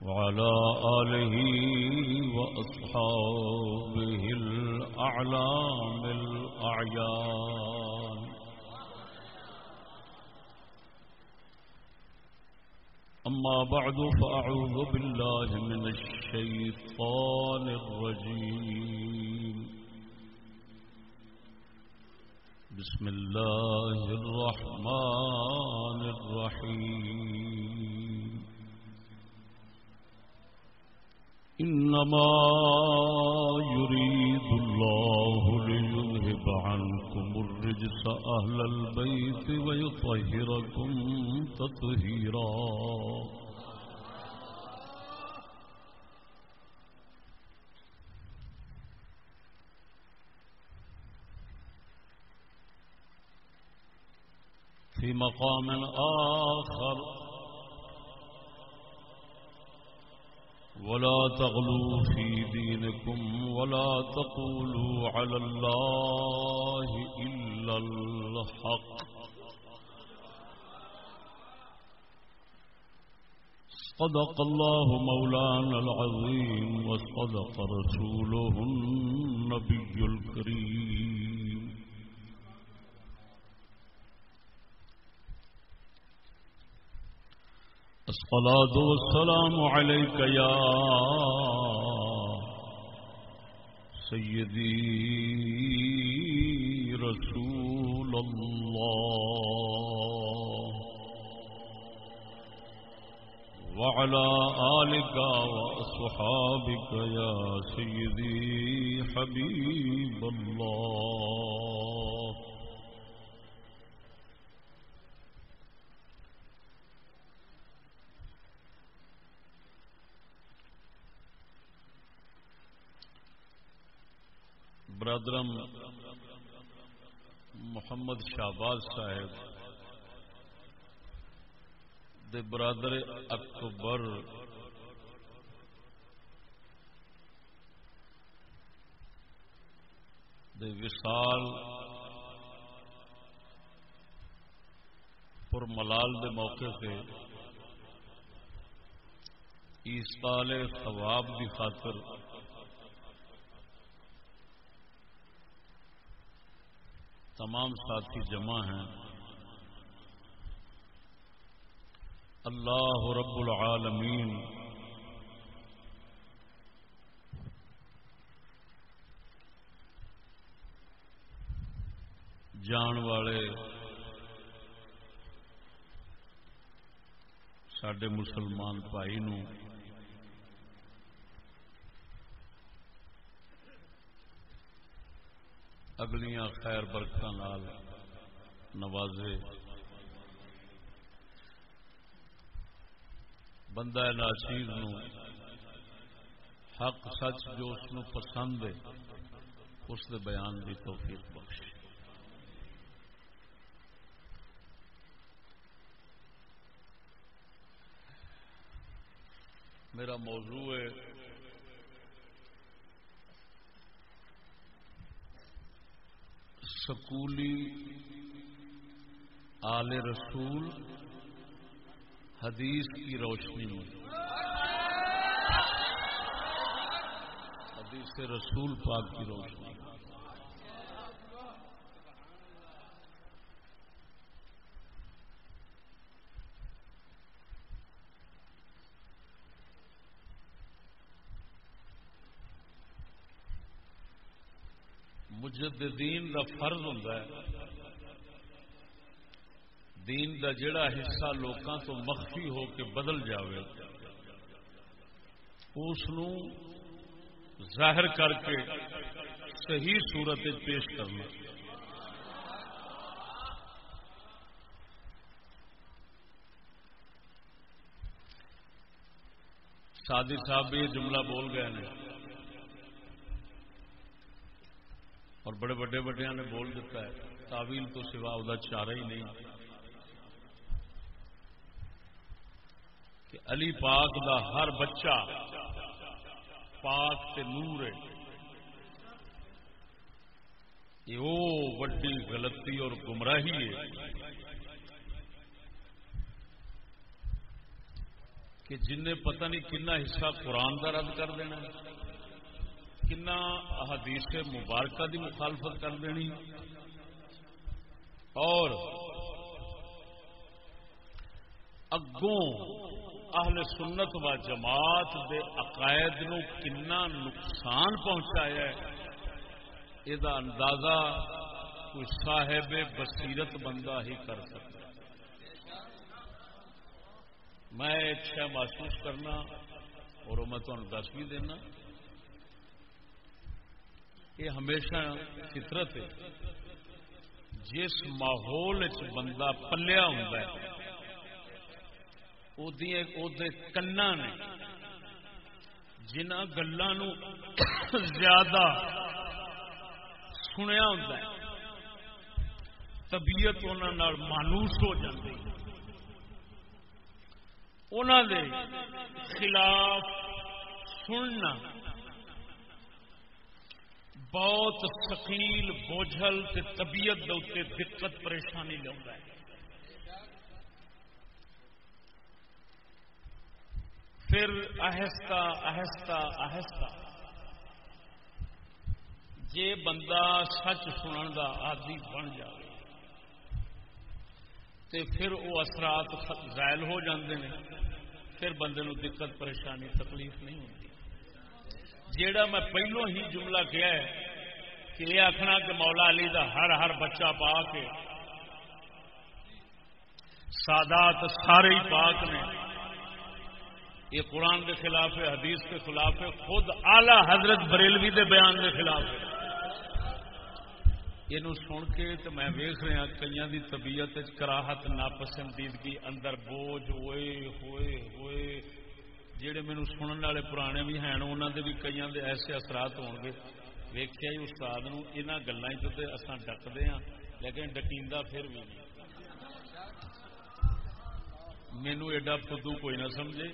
وعلى آله وأصحابه الأعلام الأعيان. أما بعد فأعوذ بالله من الشيطان الرجيم. بسم الله الرحمن الرحيم. إنما يريد الله ليذهب عنكم الرجس أهل البيت ويطهركم تطهيرا. في مقام آخر: ولا تغلوا في دينكم ولا تقولوا على الله إلا الحق. صدق الله مولانا العظيم وصدق رسوله النبي الكريم. الصلاة والسلام عليك يا سيدي رسول الله، وعلى آلك وأصحابك يا سيدي حبيب الله. برادرم محمد شہباز صاحب دے برادر اکبر دے وصال پر ملال دے موقع سے ایصال ثواب دی خاطر تمام ساتھی جمع ہیں. اللہ رب العالمین جان والے ساڈے مسلمان بھائی نو اگلیاں خیر برکتاں نال نوازے. بندہ ناچیز نو حق سچ جو اس نو پسند ہے اس دے بیان دی توفیق بخشے. میرا موضوع ہے سکولی آل رسول حدیث کی روشنی میں. حدیث رسول پاک کی روشنی. مجددین دا فرض ہوتا ہے دین دا جڑا حصہ لوکاں تو مخفی ہو کے بدل جاوے اس نو ظاہر کر کے صحیح صورت پیش کرنا. سادی صاحب بھی یہ جملہ بول گئے ہیں اور بڑے بڑے بڑیاں نے بول دیتا ہے. تعویل تو سوا وہ چارہ ہی نہیں کہ علی پاک دا ہر بچہ پاک تے نور ہے. یہ وڈی غلطی اور گمراہی ہے کہ کہ جن نے پتہ نہیں کنا حصہ قرآن کا رد کر دینا، کنا احادیث مبارکہ دی مخالفت کر دینی، اور اگوں اہل سنت و جماعت دے عقائد نو کنا نقصان پہنچایا ہے، یہ اندازہ کوئی صاحب بصیرت بندہ ہی کر سکتا ہے۔ میں اچھا محسوس کرنا اور میں تمہیں دس بھی دینا، یہ ہمیشہ فطرت ہے، جس ماحول بندہ پلیا ہوتا ہے کنا نے جنہ گلوں زیادہ سنیا ہوتا ہے، طبیعت انہوں مانوس ہو جاتی، انہوں دے خلاف سننا بہت ثقیل بوجھل تے طبیعت دے اوتے دقت پریشانی لاؤندا ہے۔ پھر آہستہ آہستہ آہستہ جے بندہ سچ سنن دا عادی بن جائے تے پھر وہ اثرات زائل ہو جاندے نے، پھر بندے نو دقت پریشانی تکلیف نہیں ہوتی۔ جیڑا میں پہلو ہی جملہ کیا ہے کہ یہ آخنا کہ مولا علی دا ہر بچہ پاک ہے، سادات سارے ہی پاک نے، یہ قرآن کے خلاف ہے، حدیث کے خلاف ہے، خود اعلی حضرت بریلوی دے بیان کے خلاف ہے۔ یہ سن کے تو میں ویخ رہا کئیاں دی طبیعت کراہت ناپسندیدگی اندر بوجھ ہوئے ہوئے ہوئے، جہے مینوں سنن والے پرانے بھی ہیں انہوں دے بھی کئیاں دے ایسے اثرات ہون گے۔ ویکھیا ہی استاد نوں انہاں گلاں چ تے اساں ڈکدے ہاں، لیکن ڈکیندا پھر بھی نہیں۔ مینوں ایڈا فدو کوئی نہ سمجھے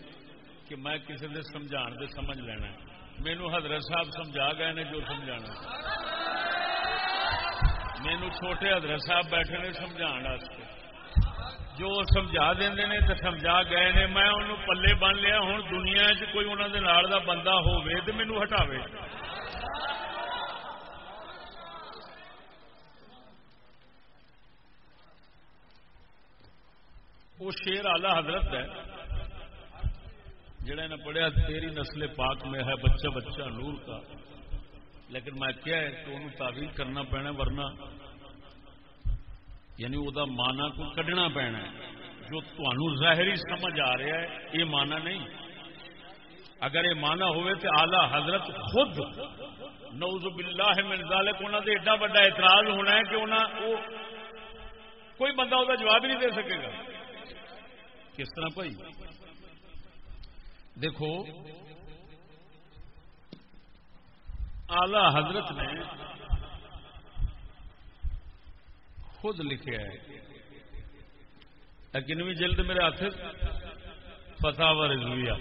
کہ میں کسی دے سمجھان دے سمجھ لینا ہے، مینوں حضرت صاحب سمجھا گئے نے جو سمجھانا، مینوں چھوٹے حضرت صاحب بیٹھے نے سمجھان واسطے، جو سمجھا دیندے نے تے سمجھا گئے نے، میں انہوں پلے بن لیا۔ ہن دنیا چ کوئی انہوں دے نال دا بندہ ہووے تے مینوں ہٹاوے۔ وہ شیر اعلی حضرت ہے جڑے نے پڑھیا تیری نسل پاک میں ہے بچہ بچہ نور کا، لیکن میں کیا ہے کہ انہوں تعویل کرنا پینا، ورنہ یعنی وہ دا معنی کو کڈنا پینا ہے۔ جو تمہیں ظاہری سمجھ آ رہا ہے یہ معنی نہیں، اگر یہ معنی ہوئے تو اعلی حضرت خود نعوذ باللہ من ذالک انہوں نے ایڈا بڑا اعتراض ہونا ہے کہ کوئی بندہ وہ جواب ہی نہیں دے سکے گا۔ کس طرح بھائی دیکھو، اعلی حضرت نے خود لکھا ہے، کنویں جلد میرے ہاتھ فتاوی رضویہ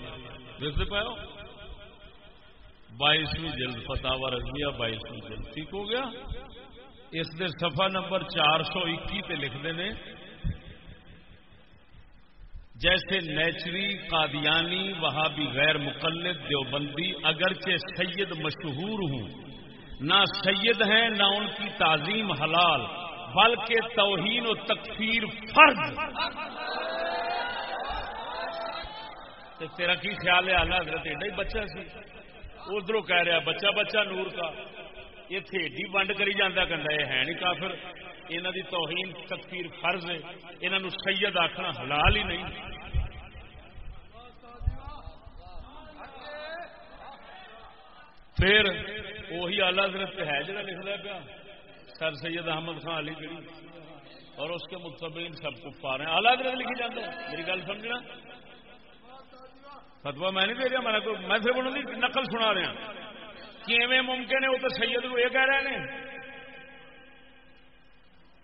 دیکھتے پائے ہو، 22ویں جلد فتاوی رضویہ 22ویں جلد، ٹھیک ہو گیا۔ اس دے صفحہ نمبر 421 تے لکھتے ہیں، جیسے نیچری قادیانی وہابی غیر مقلد دیوبندی اگرچہ سید مشہور ہوں، نہ سید ہیں نہ ان کی تعظیم حلال، بلکہ توہین و تکفیر فرض۔ تیرا کی خیال ہے اعلی حضرت ایڈا ہی بچہ سی، ادھروں کہہ رہا بچہ بچہ نور کا، یہ ایڈی ونڈ کری جانا کہ یہ ہے نہیں کافر، انہوں دی توہین تکفیر فرض ہے، انہوں سید آخنا حلال ہی نہیں۔ پھر وہی اعلی حضرت ہے جڑا لکھتا پیا سر سید احمد خان علی گڑھی اور اس کے متبعین سب کفار ہیں، اعلی حضرت لکھی جاتا ہے۔ میری گل سمجھنا، فتوا میں نہیں دے رہا، میں صرف انہوں کی نقل سنا رہا کہ ایویں ممکن ہے وہ تو سید کو یہ کہہ رہے ہیں۔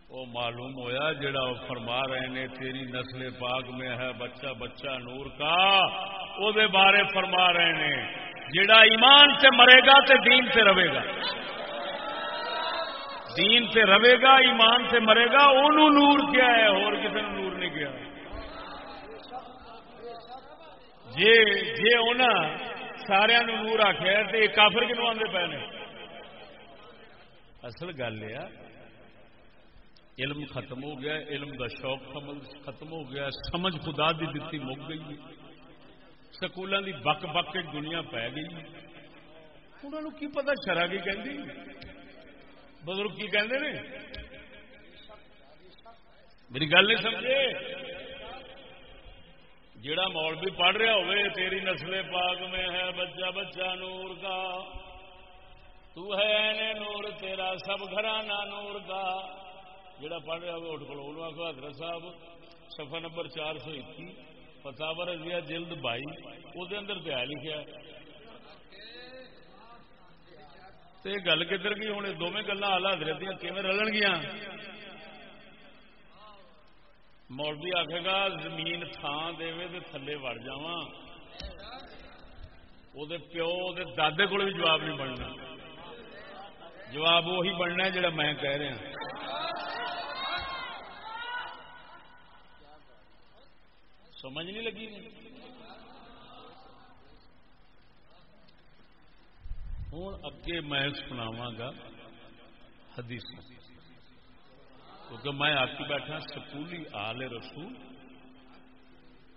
وہ معلوم ہویا جڑا وہ فرما رہے ہیں تیری نسل پاک میں ہے بچہ بچہ نور کا، وہ دے بارے فرما رہے ہیں جڑا ایمان سے مرے گا تے دین سے رہے گا، دین سے رہے گا ایمان سے مرے گا، انہوں نور کیا ہے اور کسی نے نور نہیں کیا۔ جے انہاں سارے نور آخیا تو یہ کافر کنوں آتے پے نے؟ اصل گل یہ علم ختم ہو گیا، علم دا شوق ختم ہو گیا، سمجھ خدا دی دتی مک گئی، سکولوں دی بک بک دنیا پی گئی، انہوں کی پتا شرع کی کہندی، بزرگ کی کہندے نے، میری گل نہیں سمجھے؟ جیڑا مولوی پڑھ رہا ہوئے تیری نسل پاک میں ہے بچہ بچہ نور کا، تو ہے عین نور تیرا سب گھرانہ نور کا، جیڑا پڑھ رہا ہوئے اٹھ کھلو آخو حضرت صاحب صفحہ نمبر 421 فتاوی رضیہ جلد 22 وہ اندر تو ہے لکھا تو یہ گل کدھر گئی ہوں؟ دونوں گلیں آلہ حضرت دیا کیون رلن گیا؟ مولوی آخے گا زمین تھان دے تو تھلے وڑ جا، وہ پیو دے دادے کو بھی جواب نہیں بننا، جواب وہی بننا جڑا میں کہہ رہا۔ سمجھ نہیں لگی؟ ہوں اگے میں سناواں گا حدیث، کیونکہ میں آتی بیٹھا سکولی آل رسول،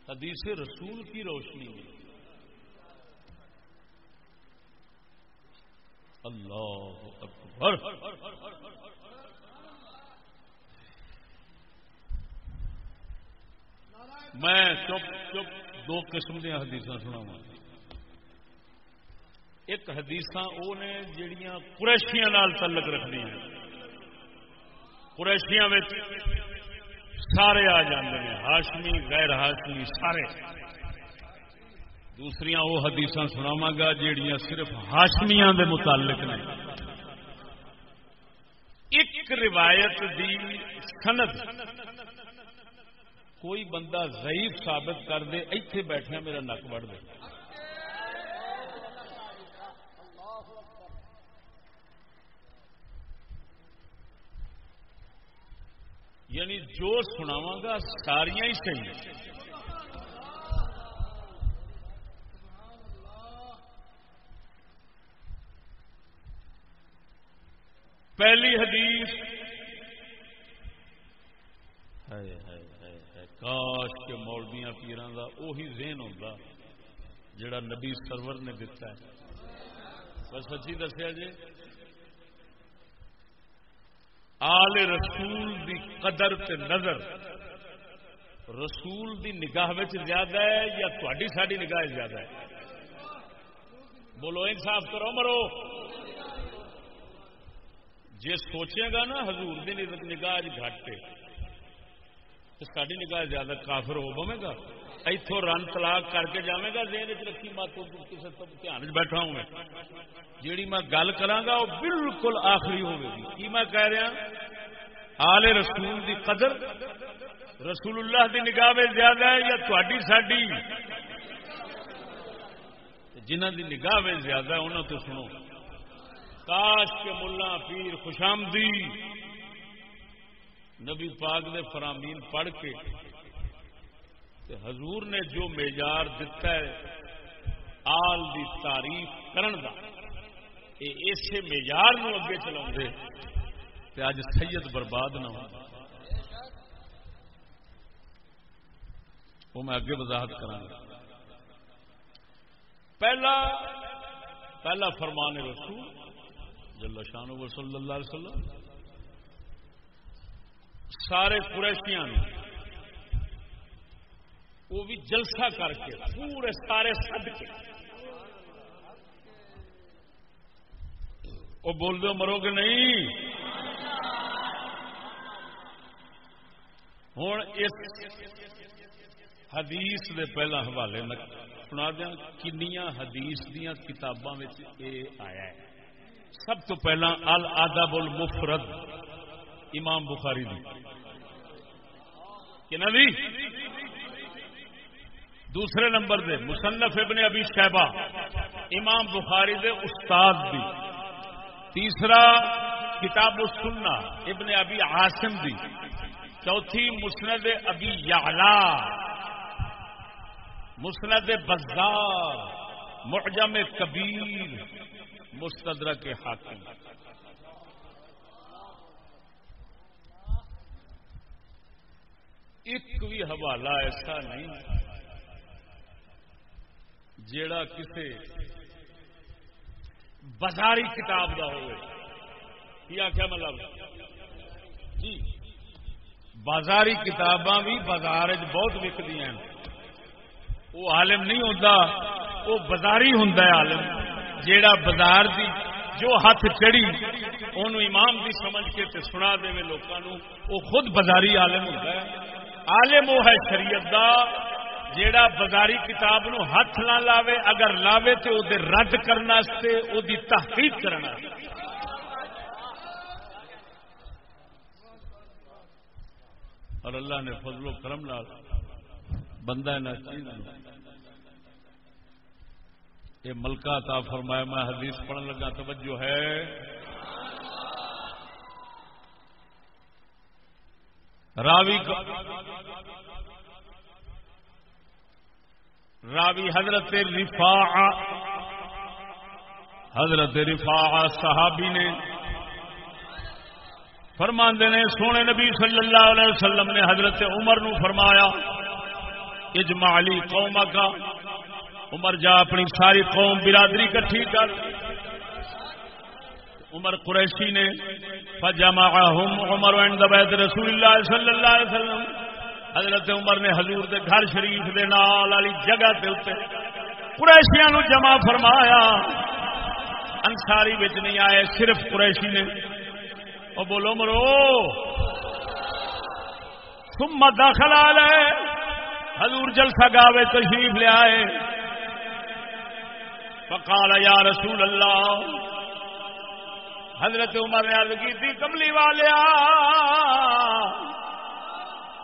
حدیث رسول کی روشنی میں۔ اللہ اکبر۔ میں چپ چپ دو قسم دیا حدیث سناواں۔ ایک حدیث وہ نے جڑیاں قریشیاں نال تعلق رکھدی ہیں، قریشیاں میں سارے آ جاندے ہیں، ہاشمی غیر ہاشمی سارے۔ دوسریاں وہ حدیث سناواں گا جڑیاں صرف ہاشمیاں دے متعلق نے۔ ایک روایت دی سند کوئی بندہ ضعیف ثابت کر دے، ایتھے بیٹھنا میرا نک وڑ دے، یعنی جو سناواں گا ساریاں ہی صحیح۔ پہلی حدیث، کاش کے مولویاں پیراں دا اوہی ذہن ہوندا جڑا نبی سرور نے دتا ہے۔ بس سچی دسیا جی، آل رسول دی قدر تے نظر رسول دی نگاہ وچ زیادہ ہے یا تہاڈی ساڈی نگاہ زیادہ ہے؟ بولو انصاف کرو مرو۔ جے سوچے گا نا حضور دی نگاہ گھٹ ہے تو ساری نگاہ زیادہ، کافر ہو بوے گا، اتوں رن طلاق کر کے جائے گا، ذہن چ رکھی مت کسی دھیان چ بیٹھا ہوں میں، جیڑی میں گل کراگا وہ بالکل آخری ہوگی۔ کی میں کہہ رہا؟ آل رسول دی قدر رسول اللہ دی نگاہ میں زیادہ ہے یا تہاڈی ساڈی؟ جنہاں دی نگاہ میں زیادہ ہے انہاں تو سنو۔ کاش کے ملا پیر خوشامدی نبی پاک دے فرامین پڑھ کے حضور نے جو معیار دیتا ہے آل دی تعریف کرن دا، اسے معیار نو اگے چلاؤ دے تے اج سید برباد نہ ہو۔ وہ میں اگے وضاحت کراں گا۔ پہلا فرمان رسول جل شانہ صلی اللہ علیہ وسلم سارے قریشیاں نے وہ بھی جلسہ کر کے پورے سارے سد کے، وہ بول دو مرو گے نہیں؟ ہوں اس حدیث دے پہلا حوالے میں سنا دیا کنیاں حدیث دیاں کتاباں میں یہ آیا ہے۔ سب تو پہلا الادب المفرد امام بخاری دی کنا دی، دوسرے نمبر دے مصنف ابن ابی شیبہ امام بخاری دے استاد دی، تیسرا کتاب السنہ ابن ابی عاصم دی، چوتھی مسند ابی یعلا، مسند بزار، معجم کبیر، مستدرک حاکم. ایک بھی حوالہ ایسا نہیں جیڑا کسی بازاری کتاب کا ہوئے. کیا مطلب جی بازاری کتاباں بھی بازار بہت وکدی ہیں. وہ عالم نہیں ہوتا، وہ بازاری ہوندا ہے عالم. جیڑا بازار دی جو ہاتھ چڑھی انہوں امام دی سمجھ کے تے سنا دے لوکاں نوں، وہ خود بازاری عالم ہوندا ہے. عالم وہ ہے شریعت دا جیڑا بازاری کتاب نو ہاتھ نہ لاوے، اگر لاوے تو وہ رد کرنے وہ دی تحقیق کرنا. اور اللہ نے فضل و کرم نال بندہ نہ یہ ملکہ عطا فرمایا. میں حدیث پڑھن لگا، توجہ ہے. راوی حضرت رفاع صحابی نے فرماندے نے سونے نبی صلی اللہ علیہ وسلم نے حضرت عمر نو فرمایا اجمع لی قومک، عمر جا اپنی ساری قوم برادری کٹھی کر. عمر قریشی نے فجمعهم عمر عند بیت رسول اللہ صلی اللہ علیہ وسلم. حضرت عمر نے حضور دے گھر شریف دے نال والی جگہ تے اوتے قریشیاں نو جمع فرمایا. انصاری وچ نہیں آئے، صرف قریشی نے. او بولو مرو. ثم دخل علیہ، حضور جلسہ گاوے تشریف لے آئے. فقال یا رسول اللہ، حضرت عمر نے عرض کی تھی کملی والیا،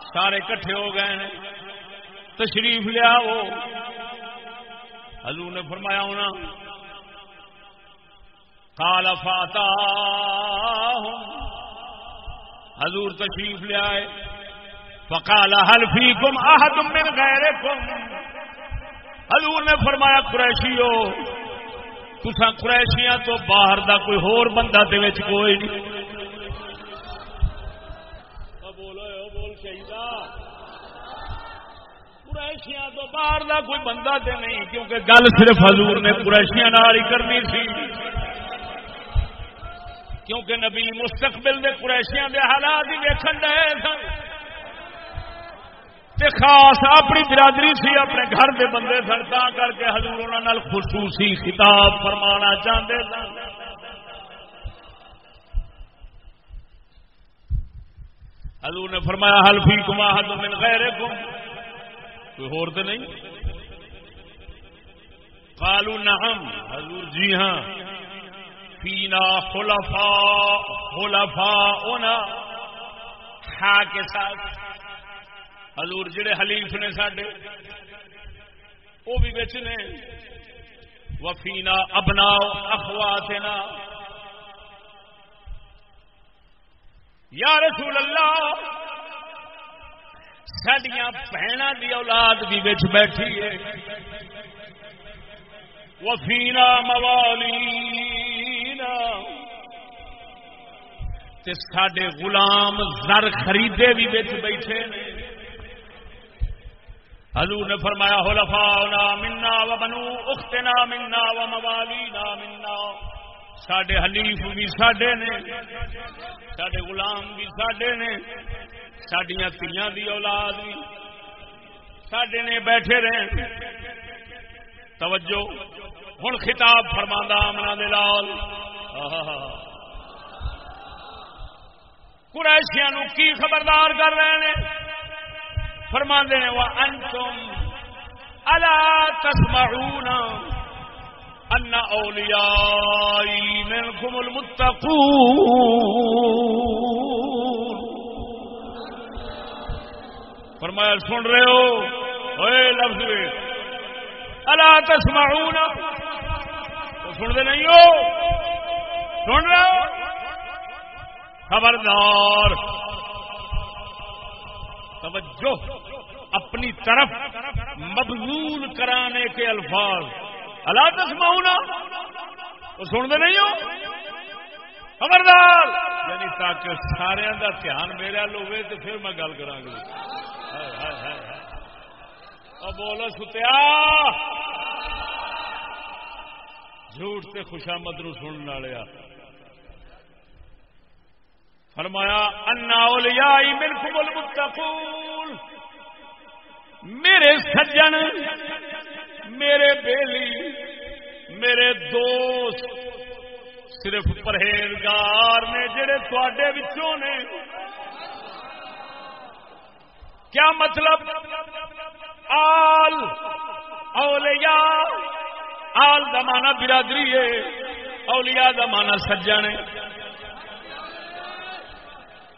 سارے کٹھے ہو گئے ہیں، تشریف لے آؤ. حضور نے فرمایا ہونا. قال فاتاہم، حضور تشریف لے آئے. فقال هل فیکم احد من غیرکم، حضور نے فرمایا قریشیو تساں قریشیاں تو باہر دا کوئی ہور بندہ دے وچ کوئی نہیں. بول شہیدا، قریشیاں تو باہر دا کوئی بندہ تے نہیں، کیونکہ گل صرف حضور نے قریشیاں نال ہی کرنی سی. کیونکہ نبی مستقبل دے قریشیاں دے حالات ہی ویکھن دے سن تے خاص اپنی برادری سی، اپنے گھر دے بندے سن، تا کر کے حضور انہاں نال خصوصی خطاب فرمانا چاہتے سن. حضور نے فرمایا حل فیکم احد من غیرکم، کوئی اور تے نہیں؟ قالوا نعم، حضور جی ہاں. فینا خلفاؤنا، ہا کے ساتھ حضور جڑے حلیف نے ساڈے وہ بھی بچ نے. وفینا ابناء اخواتنا، یا رسول اللہ ساڈیاں بہناں دی اولاد بھی بچ بیٹھی ہے. وفینا موالینا، تے ساڈے غلام زر خریدے بھی بچ بیٹھے نے. حضور نے فرمایا خلفاؤنا منا وبنو اختنا منا وموالینا منا، ساڈے حلیف بھی ساڈے نے، ساڈے غلام بھی ساڈے نے، ساڈیاں تیاں دی اولاد بھی ساڈے نے، بیٹھے رہے. توجہ ہن خطاب فرماندا آمنہ دے لال قریشیاں نو کی خبردار کر رہے ہیں. فرماندے نے وَأَنْتُمْ أَلَا تَسْمَعُونَ أَنَّ أَوْلِيَائِي مِنْكُمُ الْمُتَّقُونَ. فرمایا سن رہے ہو؟ اے لفظ الا تسمعون، تو سن دے نہیں ہو؟ سن رہے ہو؟ خبردار، توجہ اپنی طرف مبذول کرانے کے الفاظ الا تسمعون وہ سنتے نہیں ہو خبردار یعنی تاکہ سارے دا دھیان میرے وال ہوئے تو پھر میں گل کراں گا اور بولو ستیا جھوٹ تے خوشامد نو سننے والے فرمایا ان اولیاء منکم المتقون میرے سجن میرے بیلی میرے دوست صرف پرہیزگار نے جڑے تواڈے وچوں نے کیا مطلب آل اولیاء آل دا معنی برادری ہے اولیاء دا معنی سجن ہے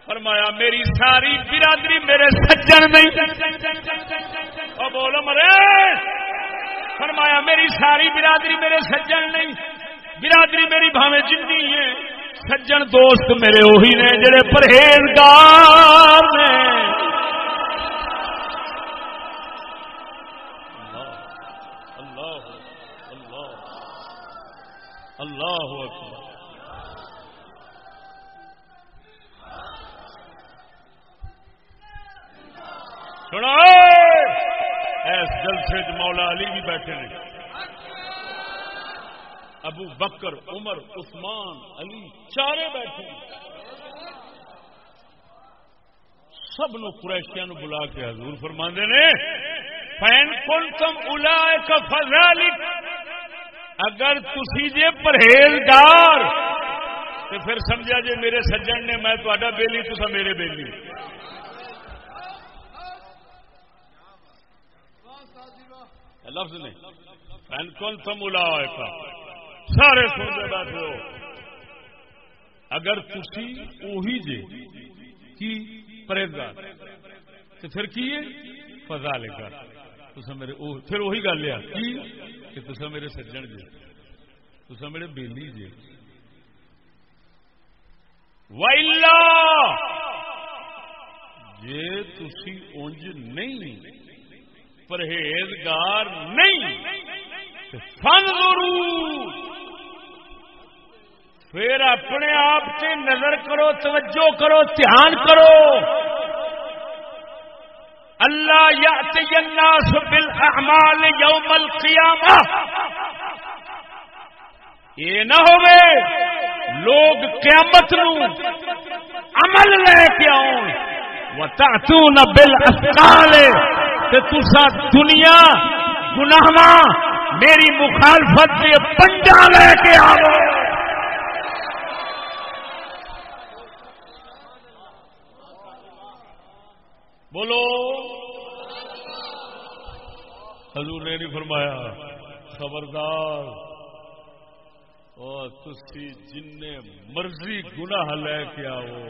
فرمایا میری ساری برادری میرے سجن نہیں او بولو مرے فرمایا میری ساری برادری میرے سجن نہیں برادری میری بھاویں جنی ہے سجن دوست میرے وہی نے جڑے پرہیزگار نے اللہ اللہ اللہ اکبر سنو ایس جلسے مولا علی بھی بیٹھے ہیں ابو بکر عمر عثمان علی چارے بیٹھے ہیں سب نو قریشیاں نو بلا کے حضور فرماندے نے فین کنتم اولئک فذلک اگر تسی جے پرہیزگار تے پھر سمجھا جے میرے سجن نے میں تہاڈا بیلی تسا میرے بیلی لفظ نہیں فین کنتم اولئک سارے سنتے بیٹھے ہو اگر تسی اوہی جے کی پرہیزگار تو پھر کی ہے فذالک تسا میرے پھر وہی گل ہے کی کہ تسا میرے سجن جے تسا میرے بیلی جے وَإِلَّا جے تسی اونج نہیں پرہیزگار نہیں فانظروا پھر اپنے آپ سے نظر کرو توجہ کرو دھیان کرو اللہ یأتی الناس بالاعمال یوم القیامہ یہ نہ ہوئے لوگ قیامت نو عمل لے کے آؤں وتأتون بالاثقال کہ تسا دنیا گناہاں میری مخالفت سے پنجا لے کے آؤ بولو حضور نے نہیں فرمایا خبردار اور تسی جن مرضی گناہ لے کے آؤ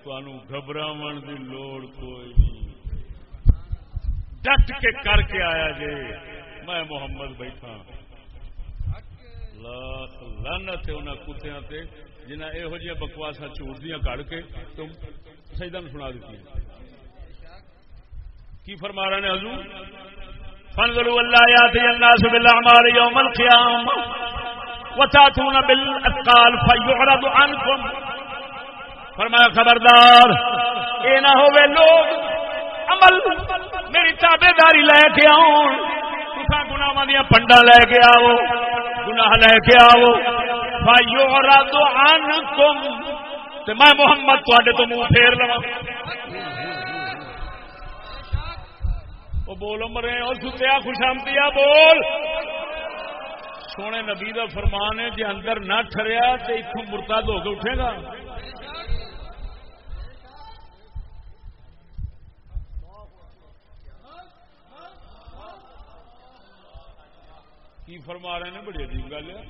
تانوں گھبراون دی لوڑ کوئی نہیں ڈٹ کے کر کے آیا جے میں محمد بیٹھا لاکھ لعنت انہاں کتیاں تے جنہاں یہو جہاں بکواساں جھوٹ دیاں کڑ کے تم سجدہ نوں سنا دیتی کی فرما رہے ہیں حضور فانظروا اللہ یاتی الناس بالاعمال یوم القیامہ وتاتون بالاثقال فیعرض عنکم فرمایا خبردار اے نہ ہوے لوگ عمل میری تابے داری لے کے آؤ تسا گناہ دیا پنڈا لے کے آؤ گناہ لے کے آؤ فیعرض عنکم تے میں محمد تواڈے تو منہ پھیر لواں او بولو مرے او ستیا خوشامدیا بول سونے نبی دا فرمان ہے جے اندر نہ ٹھریا تے ایتھوں مرتد ہو کے اٹھے گا کی فرما رہے ہیں بڑی عجیب گل ہے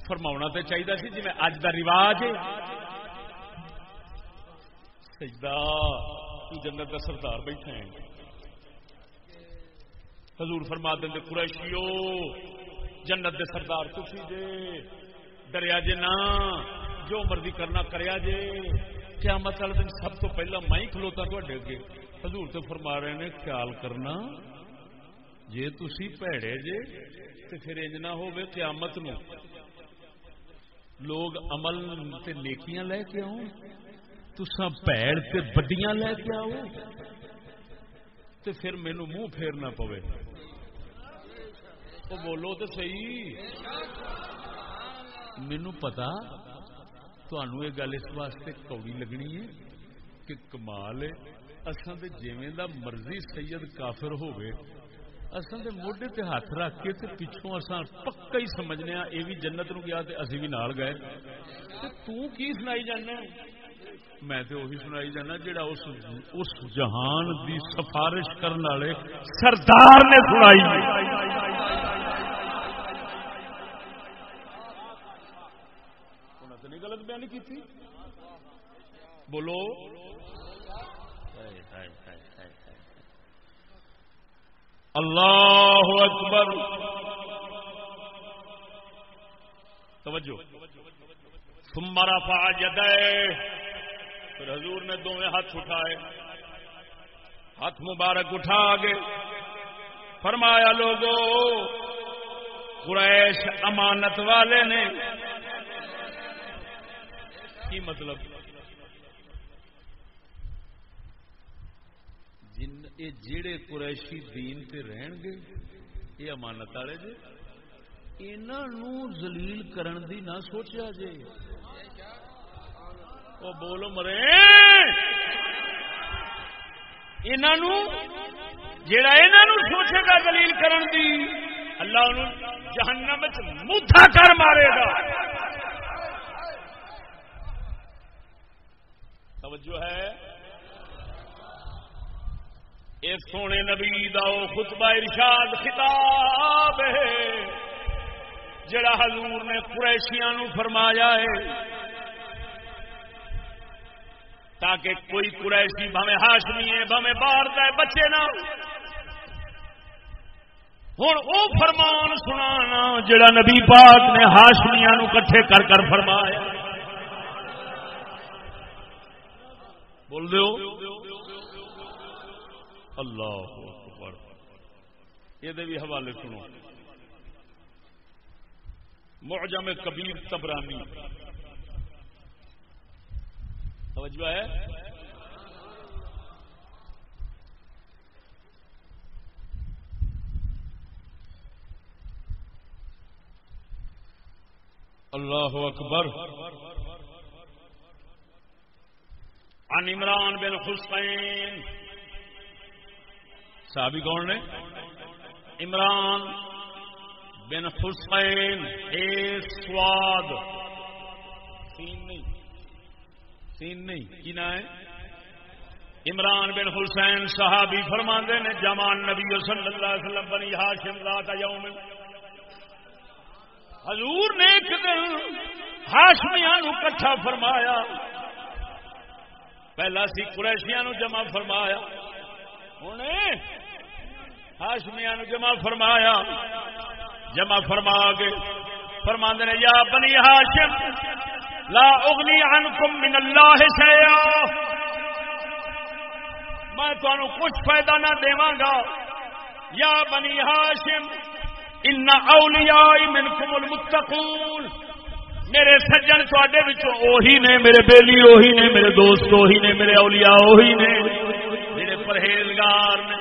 فرماؤنا تو چاہیے سی جی میں اج دا رواج ہے سجدہ تو جنت دا سردار بیٹھے ہیں حضور فرما دیں قریشیو جنت دے سردار تسی جے ڈریا جے نا جو مرضی کرنا کریا جے قیامت والے دن سب تو پہلا میں ہی کھلوتا تواڈے اگے حضور تو فرما رہے ہیں خیال کرنا جے تسی بھڑے جے تے پھر انج نہ ہوے قیامت نو لوگ عمل تے نیکیاں لے کے آؤ، تساں بھڑ تے بڑیاں لے کے آؤ، تے پھر مینوں منہ پھیرنا پوے۔ او بولو تے صحیح، مینوں پتا تانوں یہ گل اس واسطے کوڑی لگنی ہے کہ کمال ہے، اساں تے جویں دا مرضی سید کافر ہوے، اساں تے موڈے تے ہاتھ رکھ کے تے پچھوں اساں پکا ہی سمجھنے ہاں اے وی جنت نو گیا تے اسی وی نال گئے، تے تو کی سنائی جانا؟ میں تے وہی سنائی جانا جڑا اس جہان دی سفارش کرن والے سردار نے سنائی۔ انہاں تے نہیں غلط بیان کیتی، بولو اللہ اکبر۔ توجہ، ثم رفع یدیہ، پھر حضور نے دونوں ہاتھ اٹھائے، ہاتھ مبارک اٹھا کے فرمایا لوگو قریش امانت والے نے۔ کی مطلب؟ یہ جڑے قریشی دین تے رہن گے یہ امانت والے جے، انہاں ذلیل کرن دی نہ سوچیا جے۔ او بولو مرے، انہاں جڑا انہاں سوچے گا ذلیل کرن دی، اللہ انہوں جہنم وچ موٹھا کر مارے گا۔ توجہ ہے؟ اس سونے نبی دا او خطبہ ارشاد خطاب ہے جڑا حضور نے قریشیاں نو فرمایا ہے، تاکہ کوئی قریشی بھاویں ہاشمی ہے بھاویں باہر دا بچے نہ ہن او فرمان سنانا جڑا نبی پاک نے ہاشمیاں نو کٹھے کر کر فرمایا۔ بول دیو اللہ اکبر۔ یہ بھی حوالے سنو، معجم کبیر طبرانی، توجہ ہے؟ اللہ اکبر۔ عن عمران بن حسین، صحابی کون نے؟ عمران بن حسین، سواد سین نہیں کی نام ہے؟ عمران بن حسین صحابی فرماندے نے جمان نبی صلی اللہ علیہ وسلم بنی ہاشم ذات یوم، حضور نے ایک دن ہاشمیاں نو کٹھا فرمایا، پہلا سی قریشیاں نو جمع فرمایا، ہن ہاشمیاں نو جمع فرمایا، جمع فرما کے فرماندے نے یا بنی ہاشم لا اغنی عنکم من اللہ شیئا، میں تانوں کچھ فائدہ نہ دیواں گا، یا بنی ہاشم ان اولیاء منکم المتقون، میرے سجن تواڈے وچوں اوہی نے، میرے بیلی اوہی نے، میرے دوست اوہی نے، میرے اولیاء اوہی نے جڑے پرہیزگار نے۔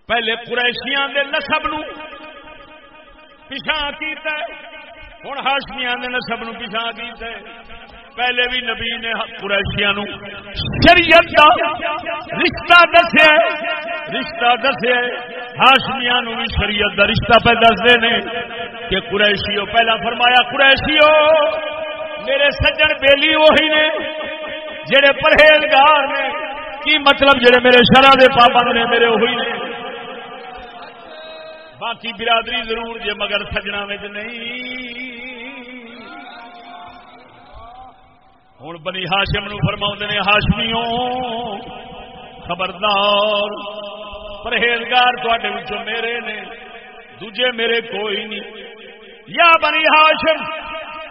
پہلے قریشیاں دے نسب نو پیچھا کیتا ہے، ہن ہاشمیاں دے نسب نو پیچھا کیتا ہے۔ پہلے بھی نبی نے قریشیاں نو شریعت دا رشتہ دسیا، رشتہ دسیا، ہاشمیاں نو بھی شریعت دا رشتہ پہ دسدے نے کہ قریشیو، پہلا فرمایا قریشیو میرے سجن بیلی وہی نے جڑے پرہیزگار نے، کی مطلب جڑے میرے شرع دے پابند نے میرے وہی نے، باقی برادری ضرور جے مگر سجنا وچ نہیں۔ ہوں بنی ہاشم نو فرماؤندے نے ہاشمیوں خبردار، پرہیزگار تواڈے وچوں میرے نے، دوجے میرے کوئی نہیں۔ یا بنی ہاشم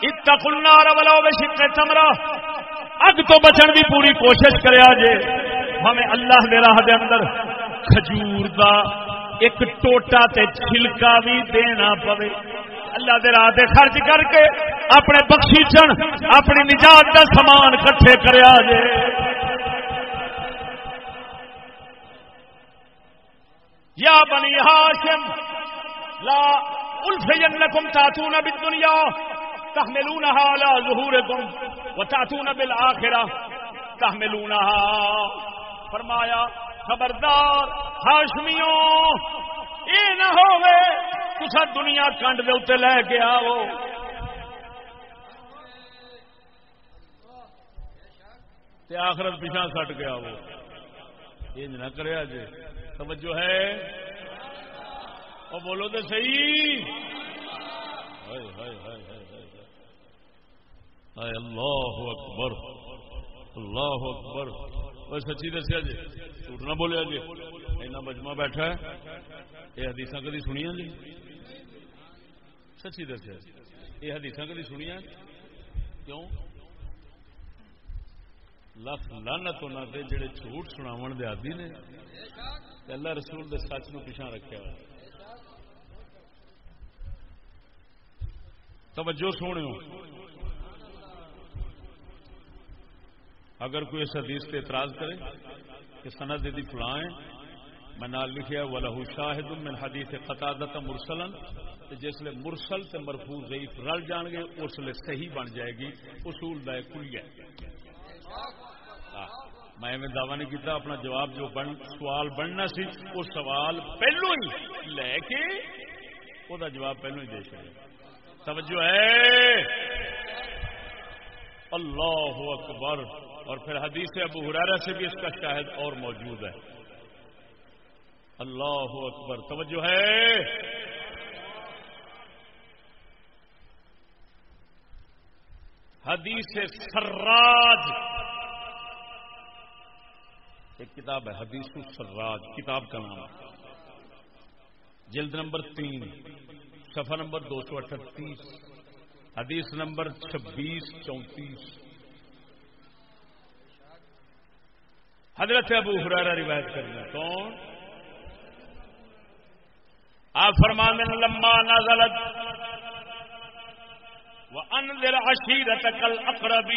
اتقوا النار ولو بشق تمرہ، اگ تو بچن دی پوری کوشش کریا جے، ہمیں اللہ دے راہ دے اندر کھجور دا ایک ٹوٹا تے چھلکا بھی دینا پوے، اللہ دے راہ تے خرچ کر کے اپنے بخشیچن اپنی نجات دا سامان کٹھے کریا جے۔ یا بنی ہاشم لا الفینکم تاتون بالدنیا تحملونها على ظہورکم وتاتون بالآخرہ تحملونها، فرمایا خبردار ہاشمیوں اے نہ ہوے تسا دنیا کنڈ دے اوتے لے کے آو تے آخرت پیچھے سٹ کے آو، انج نہ کریا جے۔ توجہ ہے؟ اور بولو تو صحیح، اللہ اکبر اللہ اکبر۔ اور سچی دسیا جی، جھوٹ نہ بولیا جی، اینا مجمع بیٹھا ہے، یہ حدیث کدی سنیا جی؟ سچی دسیا جی، یہ حدیث کدی سنیا؟ کیوں؟ لکھ لعنت انہاں تے جڑے جھوٹ سناون دے عادی نے، اللہ رسول دے سچ نو پیچھے رکھیا۔ توجہ سونیو، اگر کوئی اس حدیث پہ اعتراض کرے کہ سند دی فلاں ہے، میں نال لکھیا وَلَهُ شَاهِدٌ مِّن حَدِيثِ قَتَادَةَ مُرْسَلًا، تے جس لے مرسل تے مرفوع ضعیف رل جان گے اس لے صحیح بن جائے گی، اصول دا کلیہ۔ میں میں دعویٰ نہیں کیتا، اپنا جواب جو سوال بننا سی وہ سوال پہلو ہی لے کے وہ دا جواب پہلو ہی دے چکے۔ توجہ ہے؟ اللہ اکبر۔ اور پھر حدیث ابو ہریرہ سے بھی اس کا شاہد اور موجود ہے۔ اللہ اکبر۔ توجہ ہے؟ حدیث سراج ایک کتاب ہے، حدیث السراج کتاب کا نام، جلد نمبر 3 صفحہ نمبر 238، حدیث نمبر 2634۔ حضرت ابو ہریرہ روایت کرنا کون؟ آپ فرماتے ہیں لما نزلت وانذر عشیرتک الاقربین،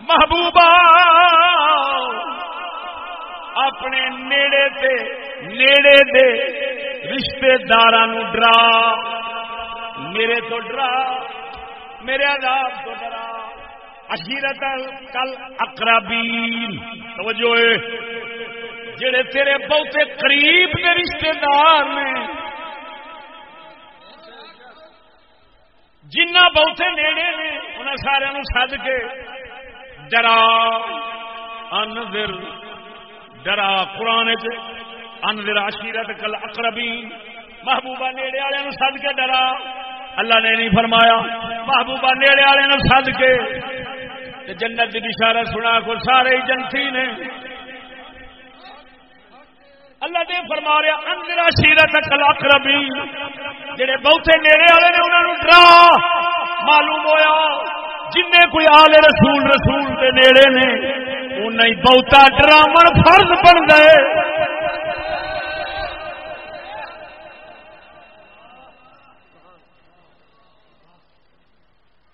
محبوبہ اپنے نیڑے دے رشتے داراں نو ڈرا، میرے تو ڈرا، میرے عذاب تو ڈرا۔ عشیرت کل اقربین، توجہ ہے، جڑے تیرے بہتے قریب دے رشتے دار نے، جنہ بہتے نیڑے نے، انہاں سارے نو سد کے ڈرا، انذر ڈرا، قرآن چ انذر عشیرتک الاقربین، محبوبہ نیڑے والے نو سد کے ڈرا۔ اللہ نے نہیں فرمایا محبوبہ نیڑے والے نو سد کے جنت کی بشارت سنا کو سارے ہی جنتی نے۔ اللہ نے فرما رہا انذر عشیرتک الاقربین، جڑے بہتے نیڑے والے نے انہاں نو ڈرا۔ معلوم ہویا جن کوئی آل رسول دے نیڑے نے انہاں ہی بہتا ڈراون فرض بن گئے۔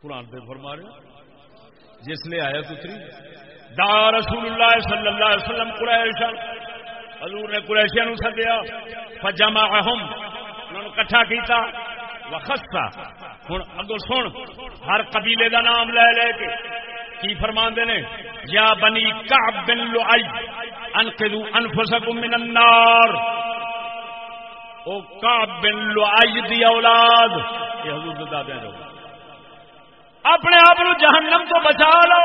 قرآن پہ فرما رہے جس لئے آیت اتری دعا رسول اللہ صلی اللہ علیہ وسلم قریشا، حضور نے قریشیاں نو سدیا، فجمعہم، انہوں نے کٹھا کیتا، وخصا، ہن اگوں سن ہر قبیلے دا نام لے لے کے کی فرماندے نے، یا بنی کعب بن لؤی انقذوا انفسکم من النار، او کعب بن لؤی دی اولاد، یہ حضور دے دادے جو اپنے آپ کو جہنم تو بچا لو۔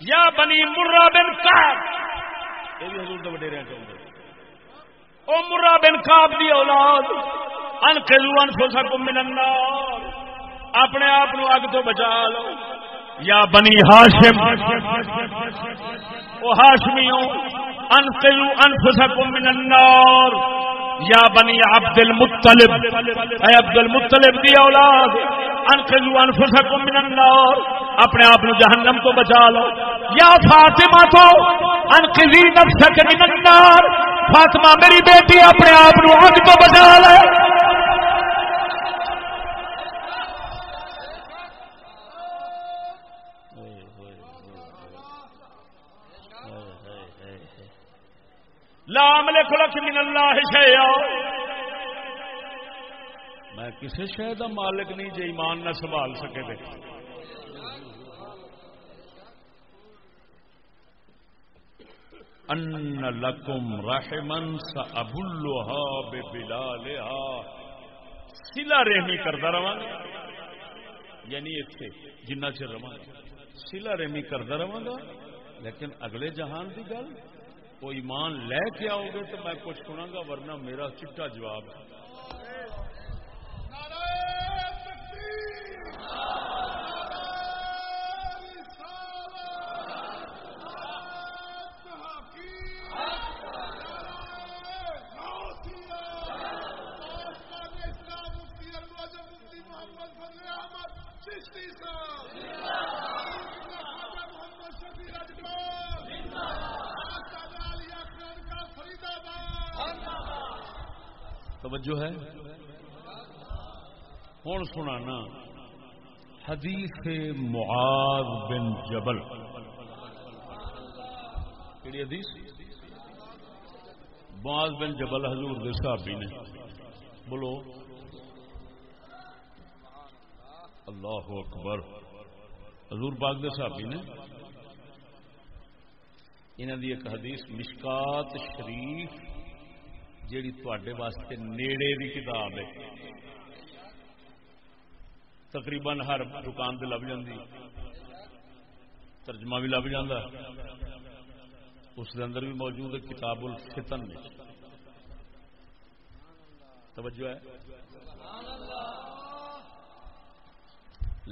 یا بنی مرہ بن کعب، یہ بھی حضور دے وڈیرے چاہتے، او مرہ بن کعب دی اولاد، انقذوا انفسکم من النار، اپنے آپ کو اگ تو بچا لو۔ یا بنی ہاشم، او ہاشمیوں، انقذوا انفسکم من النار، یا بنی عبد المطلب، اے عبد المطلب دی اولاد، انقذوا انفسکم من النار، اپنے آپ کو جہنم تو بچا لو. یا فاطمہ تو انقذی نفسک من النار، فاطمہ میری بیٹی اپنے آپ کو آگ تو بچا لے. لا املک لک من اللہ شیئا، میں کسی شے دا مالک نہیں جے ایمان نہ سنبھال سکے دے. ان لکم رحما سابلها ببلالها، صلہ رحمی کردا رہاں گا، یعنی اتنے جنہ چر رہاں گا صلہ رحمی کردا رہاں گا، لیکن اگلے جہان دی گل وہ ایمان لے کے آؤ گے تو میں کچھ سنا گا، ورنہ میرا چٹا جواب ہے. توجہ ہے. ہوں سنانا حدیث معاذ بن جبل. کیڑی حدیث؟ معاذ بن جبل حضور دے صحابی نے. بولو اللہ اکبر. حضور پاک دے صحابی نے. انہاں دی ایک حدیث مشکات شریف جیڑی تواڈے واسطے نیڑے دی کتاب ہے، تقریباً ہر دکان تے لب جاندی، ترجمہ بھی لب جاندا، اس دے اندر بھی موجود ہے کتاب الفتن میں. توجہ ہے.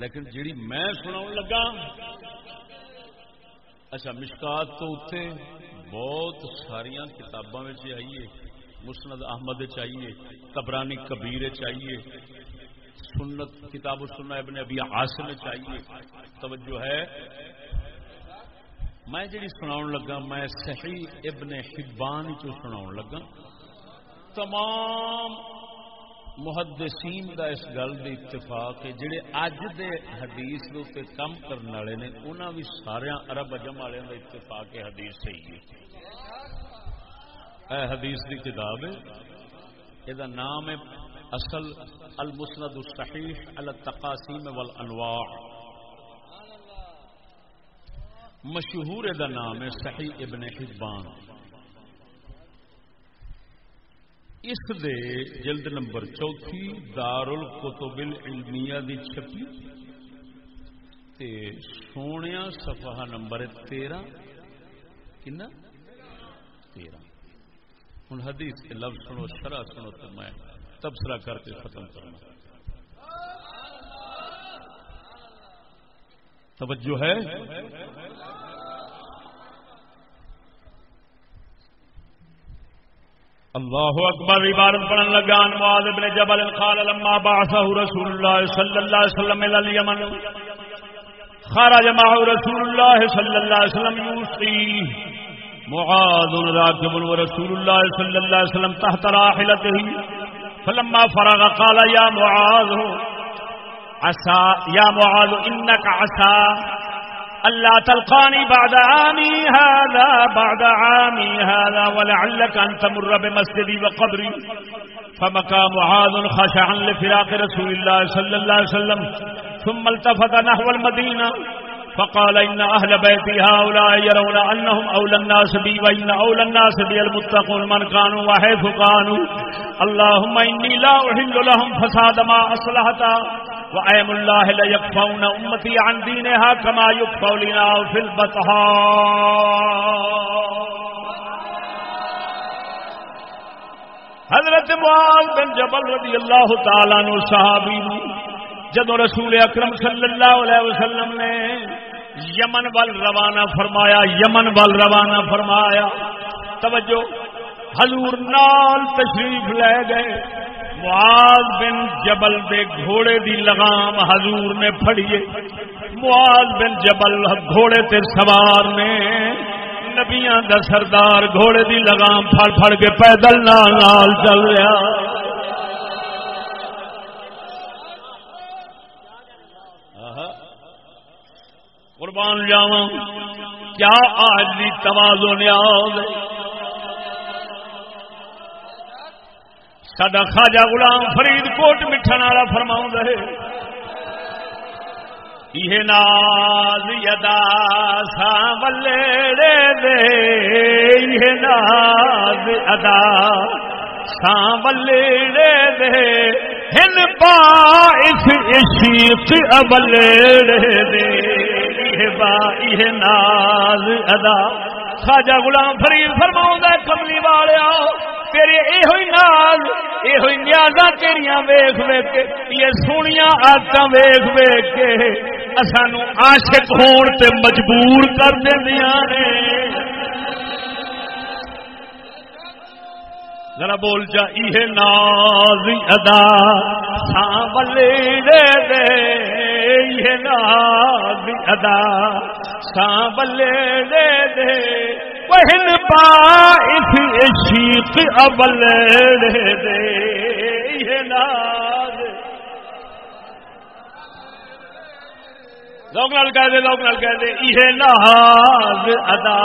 لیکن جیڑی میں سناؤں لگا، اچھا مشکات تو اتنے بہت ساریاں کتاباں میں آئیے، مسند احمد چاہیے، طبرانی کبیر چاہیے، سنت کتاب السنہ ابن ابی عاصم چاہیے. توجہ ہے. میں جڑی سناؤں لگا میں صحیح ابن حبان چو سناؤں لگا. تمام محدثین دا اس گل دے اتفاق ہے جڑے اج دے حدیث دے تے کم کرنے والے نے انہاں بھی سارے عرب عجم والے دا اتفاق ہے حدیث صحیح ہے. اے حدیث دی کتاب ہے، یہ نام ہے اصل المسند الصحیح علی التقاسیم والانواع. مشہور دا نام ہے صحیح ابن حبان. اس دے جلد نمبر 34 دار الکتب العلمیہ دی چھپی تے سونیا صفحہ نمبر 13 کنا 13. ہن حدیث کے لفظ سنو، شرح سنو تو میں تبصرہ کر کے ختم کرنا. توجہ ہے. اللہ اکبر. عبارت پڑھن لگا. معاذ بن جبل قال لما بعثه رسول الله صلى الله عليه وسلم الى اليمن خرج معه رسول الله صلى الله عليه وسلم يوصي معاذ راكب ورسول الله صلى الله عليه وسلم تحت راحلته فلما فرغ قال يا معاذ عسى يا معاذ انك عسى الا تلقاني بعد عامي هذا ولعلك ان تمر بمسجدي وقبري. فبكى معاذ خشعا لفراق رسول الله صلى الله عليه وسلم ثم التفت نحو المدينة فقال إن أهل بيتي هؤلاء يرون أنهم أولى الناس بي وإن أولى الناس بي المتقون من كانوا وحيث كانوا اللهم إني لا أحل لهم فساد ما أصلحت وأيم الله ليكفون أمتي عن دينها كما يكفوا لنا في البطحاء. حضرت معاذ بن جبل رضی اللہ تعالیٰ عنہ صحابی جدو رسول اکرم صلی اللہ علیہ وسلم نے یمن وال روانہ فرمایا، یمن وال روانہ فرمایا. توجہ حضور نال تشریف لے گئے. معاذ بن جبل دے گھوڑے دی لگام حضور نے پھڑیے. معاذ بن جبل گھوڑے تے سوار نے نبیاں دا سردار گھوڑے دی لگام پھڑ پھڑ کے پیدل نال چل رہا. قربان جاواں کیا عاجزی تواضع نیاز ہے. ساڈا خواجہ غلام فرید کوٹ مٹھن والا فرماؤندا ہے یہ ناز یدا ساولڑے دے یہ ناز ادا ساولڑے دے ہن باعث عشق اولڑے دے یہ ناز ادا. خواجہ غلام فرید فرماؤندا کملی والیا تیرے یہ ناز یہ نیازاں تیریاں ویکھ ویکھ کے یہ سونیاں عادتاں ویکھ ویکھ کے سانو عاشق ہون تے مجبور کر دیندیاں نے. ذرا بول جا یہ ناز ادا سانولے دے یہ ناز ادا سانولے دے وہن باعث عشق اولڑے دے یہ ناز. لوگ نال کہہ دے یہ ناز ادا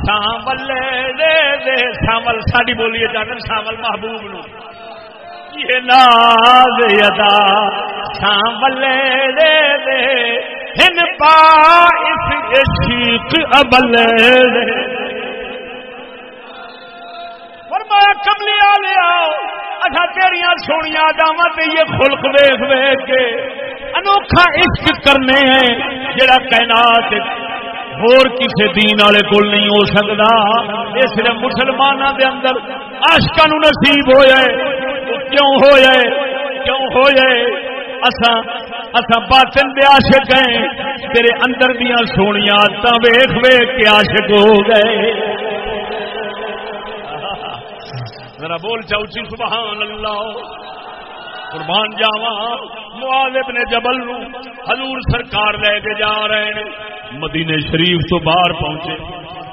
سانولے دے. سانول ساڈی بولیے جانن سانول محبوب نو یہ ناز ادا سانولے دے ہن باعث عشق اولڑے. فرمایا کملی والیا اچھا تیریاں سونیاں اداواں تے یہ خلق ویکھ ویکھ کے انوکھا عشق کرنے ہیں جڑا کائنات اور کسی دین والے کول نہیں ہو سکتا. یہ صرف مسلمانوں دے اندر عاشقاں نوں نصیب ہو جائے. کیوں ہو جائے اساں باطن دے عاشق ہیں تیرے اندر دیاں سونیاں عادتاں ویکھ ویکھ کے عاشق ہو گئے. ذرا بول چاچی سبحان اللہ. قربان جاواں معاذ بن جبل نو حضور سرکار لے کے جا رہے ہیں. مدینے شریف تو باہر پہنچے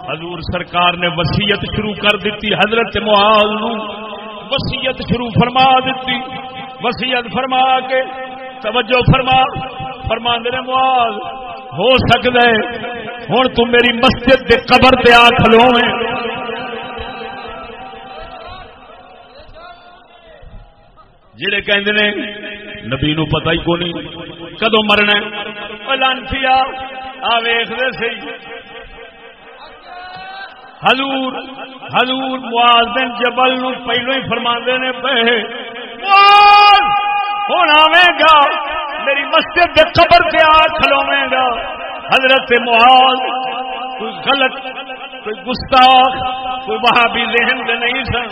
حضور سرکار نے وصیت شروع کر دیتی. حضرت معاذ نو وصیت شروع فرما دیتی. وصیت فرما کے توجہ فرما دے معاذ ہو سکتا ہے ہن تو میری مسجد دے قبر تے آ کھلوویں. جڑے کہندے نے نبی نو پتہ ہی کوئی نہیں کدوں مرنا ہے لانتیا آ ویکھ دے سی. حضور معاذ بن جبل نو پہلو ہی فرماندے نے پے معاذ ہن آویں گا میری مسجد دے قبر تے آ کھلوویں گا. حضرت معاذ کوئی غلط کوئی گستاخ کوئی وہابی ذہن دے نہیں سن.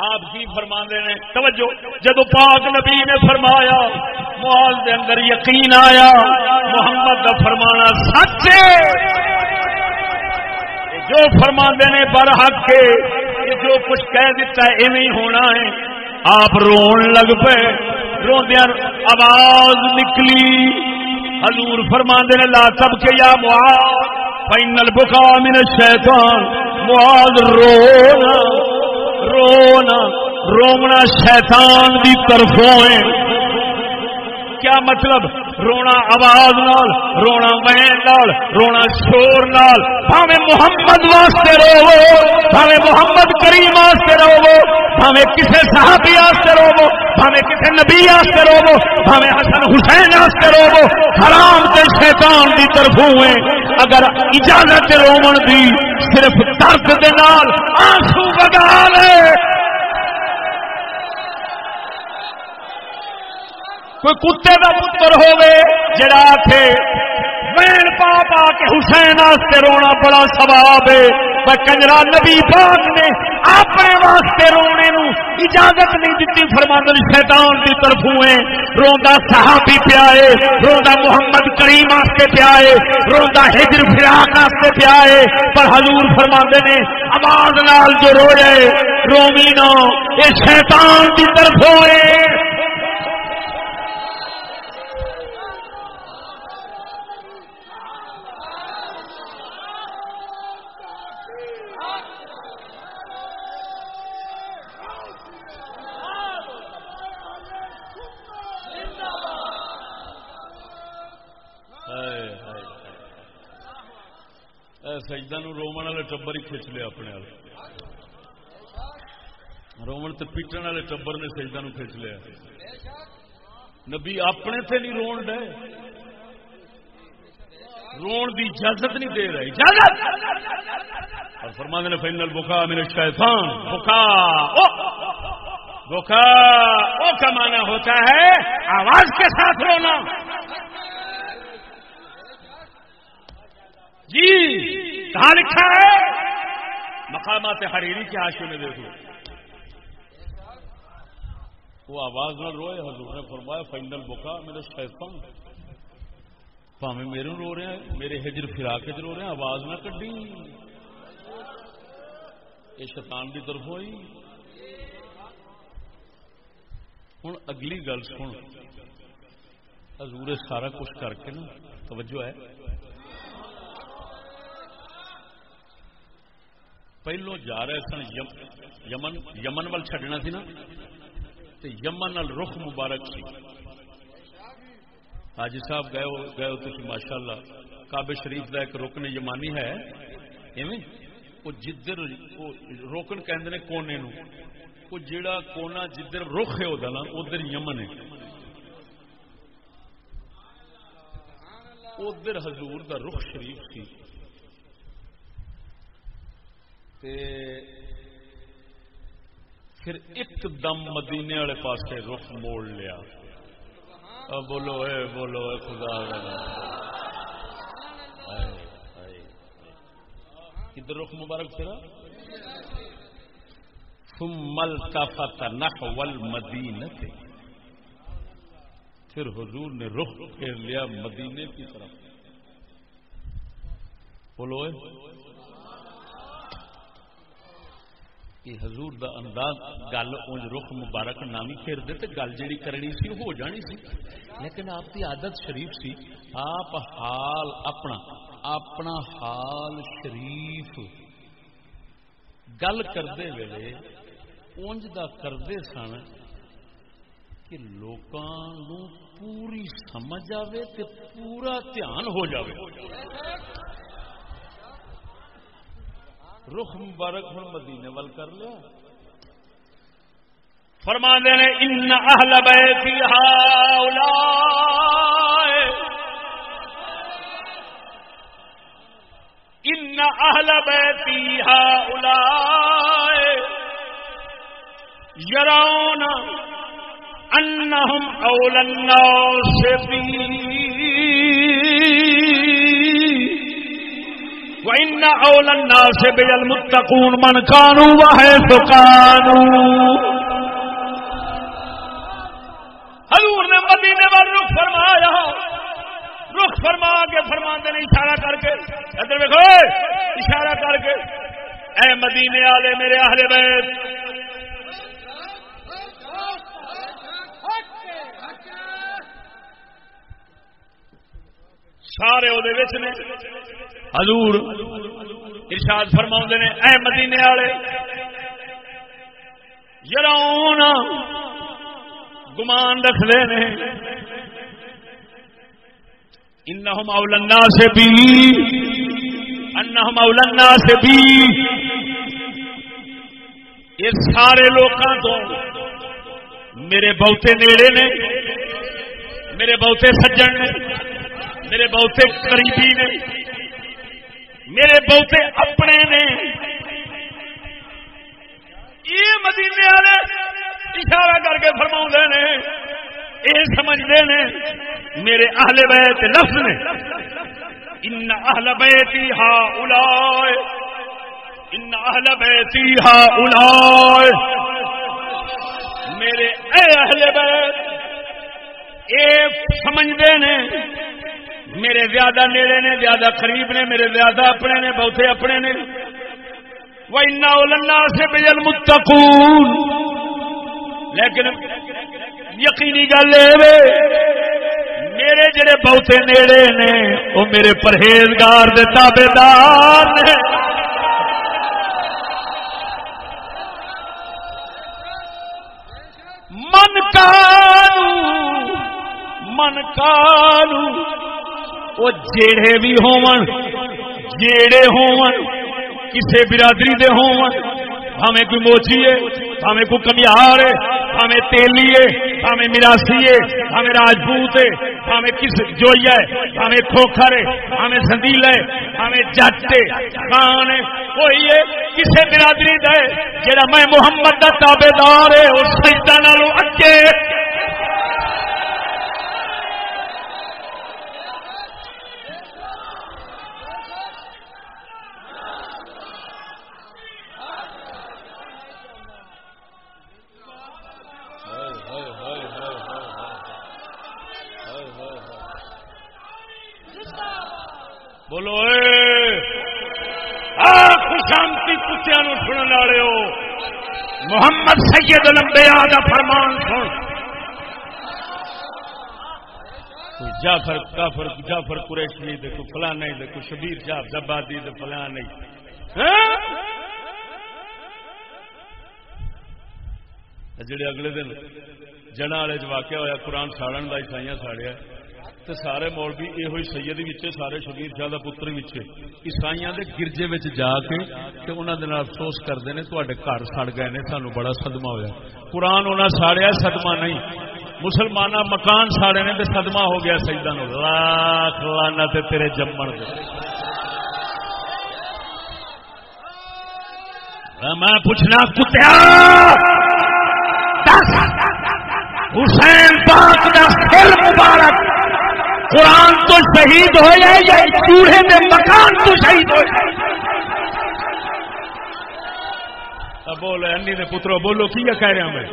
آپ کی فرماندے نے توجہ جدو پاک نبی نے فرمایا معاذ دے اندر یقین آیا محمد دا فرمانا سچ ہے. جو فرماندے نے برحق کے جو کچھ کہہ دیتا ہے ایویں ہونا ہے. آپ رون لگ پے روندیاں آواز نکلی. حضور فرماندے نے لا تبکے یا معاذ فإن البكاء من الشیطان. معاذ رونا شیطان دی طرفوں ہے. کیا مطلب رونا آواز نال رونا وین نال رونا شور نال. بھاویں محمد واسطے روو بھاویں محمد کریم واسطے روو بھاویں کسے صحابی واسطے روو بھاویں کسے نبی واسطے روو بھاویں حسن حسین واسطے روو حرام تے شیطان دی طرفوں ہے. اگر اجازت رومن دی صرف درد دے نال آنسو وگا لے کوئی کتے کا پتر ہوے جڑا آکھے وین پا پا کے حسین واسطے رونا بڑا ثواب ہے. پر کنجرا نبی پاک نے اپنے واسطے رونے نو اجازت نہیں دیتی، فرماندے شیطان دی طرفوں ہے، روندا صحابی پیا ہے، روندا محمد کریم واسطے پیا ہے، روندا ہجر فراق واسطے پیا ہے، پر حضور فرماندے نے آواز نال جو روئے رومی نہ، یہ شیطان دی طرفوں ہے۔ سجدہ نو رومن والے ٹبر ہی کھچ لیا اپنے والے، رومن تے پیٹن والے ٹبر نے سجدہ نو کھچ لیا۔ نبی اپنے تے نہیں رون ڈے، رون دی اجازت نہیں دے رہے، اجازت۔ اور فرماندے نے فإن البكاء من الشیطان، بکا کا معنی ہوتا ہے آواز کے ساتھ رونا۔ جی کہاں لکھا ہے؟ مقامات حریری کے حاشیے میں دیکھو، وہ آواز نہ روئے، حضور نے فرمایا فإن البكاء من الشیطان، پاویں میرے رو رہے ہیں، میرے ہجر فراق رو رہے ہیں، آواز نہ کڈی، یہ شیطان کی طرف ہوئی۔ ہوں اگلی گل سن، حضور سارا کچھ کر کے نا، توجہ ہے، پہلو جا رہے سن یمن وال چھڈنا سی نا، تے یمن نال رخ مبارک سی۔ حاجی صاحب گئے ہو تسی ماشاءاللہ، کعبہ شریف دا ایک رکن یمانی ہے ایویں، وہ جدھر وہ رکن کہندے نے کونے نو، وہ جیڑا کونا جدھر رخ ہے اودا نا ادھر یمن ہے، ادھر حضور دا رخ شریف سی۔ پھر ایک دم مدینے والے پاسے رخ موڑ لیا۔ بولو اے بولو اے خدا، کدھر رخ مبارک پھرا؟ ثم التفت نحو المدینہ، پھر حضور نے رخ پھیر لیا مدینے کی طرف۔ بولو اے، کہ حضور دا انداز گل اونج رخ مبارک نامی پھیر دے تے گل جیڑی کرنی سی ہو جانی سی، لیکن آپ کی عادت شریف سی، آپ حال اپنا حال شریف گل کردے ویلے اونج دا کردے سن کہ لوکاں نو پوری سمجھ آوے تے پورا دھیان ہو جاوے۔ رخ مبارک ہن مدینے وال کر لیا۔ فرماندے نے ان اہل بیتی ہؤلاء، ان اہل بیتی ہؤلاء یرون انہم اولی الناس بی وَإِنَّ أَوْلَى النَّاسِ بِيَ الْمُتَّقُونَ مَنْ كَانُوا وَحَيْثُ كَانُوا۔ حضور نے مدینے پر رخ فرمایا، رخ فرما کے فرماندے نے اشارہ کر کے، ادھر دیکھو اشارہ کر کے، اے مدینے والے میرے اہل بیت، سارے وہ نے حضور ارشاد فرماؤندے نے اے مدینے والے، یرون گمان رکھتے ہیں انہم اولی الناس بی، انہم اولی الناس بی، یہ سارے لوکاں تو میرے بہتے نیڑے نے، میرے بہتے سجن نے، میرے بہتے قریبی نے، میرے بہتے اپنے نے۔ یہ مدینے والے اشارہ کر کے فرماؤندے نے، یہ سمجھتے نے میرے اہل بیت لفظ نے ان اہل بیتی ہؤلاء، ان اہل بیتی ہؤلاء، میرے اے اہل بیت اے سمجھدے نے میرے زیادہ نیڑے نے، زیادہ قریب نے، میرے زیادہ اپنے نے، بہتے اپنے نے. وَإِنَّ أُولَى النَّاسِ بِهِ الْمُتَّقُونَ، لیکن یقینی گل ہے میرے جڑے بہتے نیڑے نے وہ میرے پرہیزگار دے تابعدار نے. من کانو وہ جیڑے بھی ہون، جیڑے ہون کسے برادری دے ہون، ہمیں کوئی موچی ہے، ہمیں کوئی کمیار ہے، ہمیں تیلی ہے، ہمیں میراسی ہے، ہمیں راجپوت ہے، ہمیں کس جوئی ہے، ہمیں کھوکھر ہے، ہمیں سندیل ہے، ہمیں جٹ ہے، خان ہے، کوئی ہے کسے برادری دے جڑا میں محمد دا تابعدار ہے اس سجدہ نالوں اگے. بولو خوشامتی کتیا نو سنن والے ہو، محمد سید الانبیاء دا فرمان سن. جعفر قریشی دے کوئی فلاں نہیں دے کوئی شبیر شاہ زبادی دے فلاں نہیں. جڑے اگلے دن جڑا والے واقعہ ہویا قرآن ساڑن دا عیسائیاں ساڑیا تو سارے مولوی یہ ہوئی سید وچے سارے شبیر شاہ دا پتر وچے عیسائیاں دے گرجے وچ جا کے تے انہاں دے نال افسوس کردے نے تواڈے گھر سڑ گئے نے، سانو بڑا صدمہ ہویا. قرآن انہاں ساڑیا صدمہ نہیں، مسلماناں مکان ساڑے نے تے صدمہ ہو گیا سجدہ نو. لاکھ لعنت تیرے جمن دے. میں پوچھنا کتیا حسین پاک دا سر مبارک قرآن تو شہید ہوئے یا چوڑے میں مکان تو شہید ہوئے؟ بولو انی دے پترو بولو کی کہہ رہا میں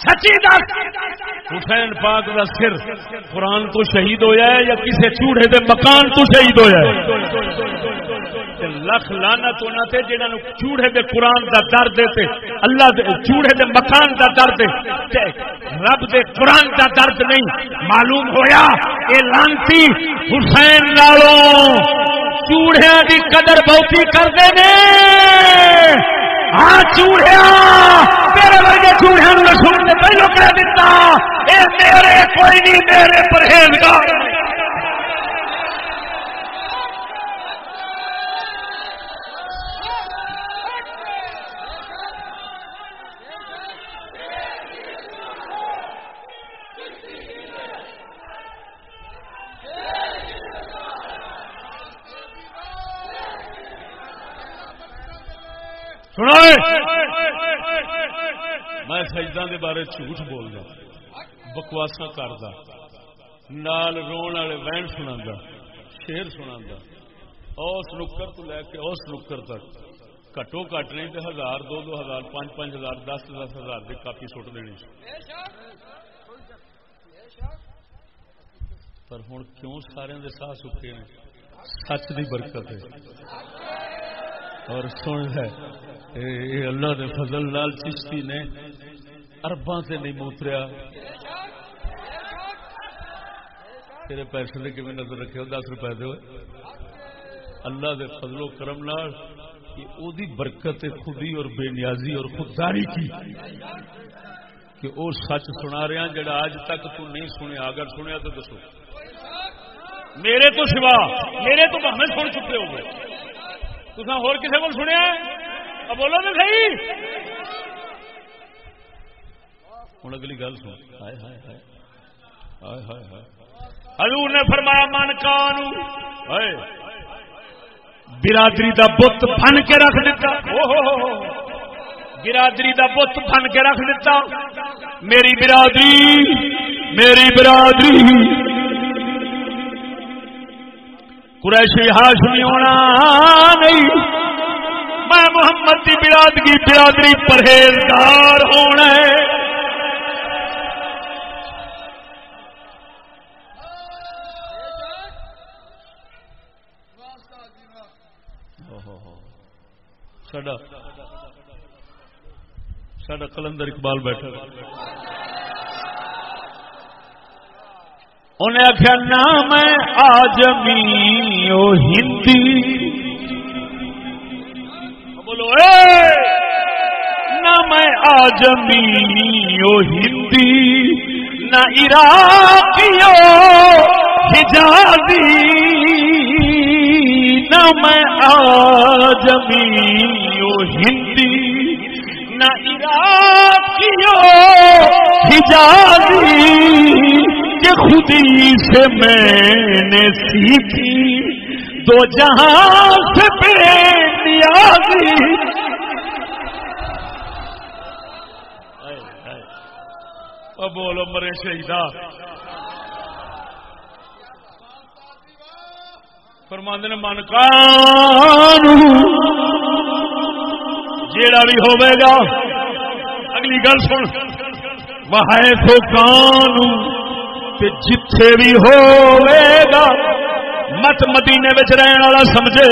سچی دس. حسین پاک دا سر قرآن تو شہید ہویا ہے یا کسی چوڑے دے مکان تو شہید ہویا ہے؟ لکھ لعنت ہونا تے جنہاں نو چوڑے دے قرآن دا درد تے اللہ دے چوڑے دے مکان دا درد تے رب دے قرآن دا درد نہیں. معلوم ہویا اے لعنتی حسین نالوں چوڑیاں دی قدر بہتی کردے نے. ہاں چوڑیا تیرے ورگے چوڑیا نو رسول نے پہلو کہہ دیتا اے میرے کوئی نہیں میرے پرہیزگار. میں سجدہ دے بارے جھوٹ بولدا، بکواساں کردا، نال رون والے وین سنادا، شعر سنادا، اس نکر تو لے کے اس نکر تک گھٹو گھٹ نہیں تے 1000 2000 5000 10,000 دی کاپی سٹ دینی. پر ہن کیوں سارے دے ساہ سکے نے؟ سچ دی برکت ہے. اور سن ہے اے اللہ دے فضل لال چشتی نے ارباں سے نہیں موتریا. تیرے پیسے دے کیویں نظر رکھے 10 روپے دے اللہ دے فضل و کرم نال کہ او دی برکت خودی اور بے نیازی اور خودداری کی کہ او سچ سنا رہا جڑا آج تک تو نہیں سنیا. اگر سنیا تو دسو میرے تو سوا میرے تو ہمیں سن چکے ہو گئے تساں ہور کسے کول سنیا اب بولو تو صحیح. ہن اگلی گل سن. ہائے ہائے ہائے ہائے ہائے ہائے حضور نے فرمایا من کانو برادری دا بت بن کے رکھ دیتا. برادری دا بت بن کے رکھ دیتا. میری برادری قریشی ہاشمی ہونا نہیں. میں محمد کی برادری پرہیزگار ہونا ہے. ساڈا کلندر اقبال بیٹھا انہیں آخیا نہ میں آجمی او ہندی بولو نہ میں آجمی او ہندی نہ عراقی او حجازی نہ میں آجمی او ہندی نہ عراقی او حجازی کہ خودی سے میں نے سیکھی دو جہاں سے بے نیازی. اب بولو مرے شہیدہ فرماندے نے من کان جیڑا بھی ہوے گا اگلی گل سن وہے تو کان تے جتھے بھی ہوے گا مت مدینے وچ رہن والا سمجھے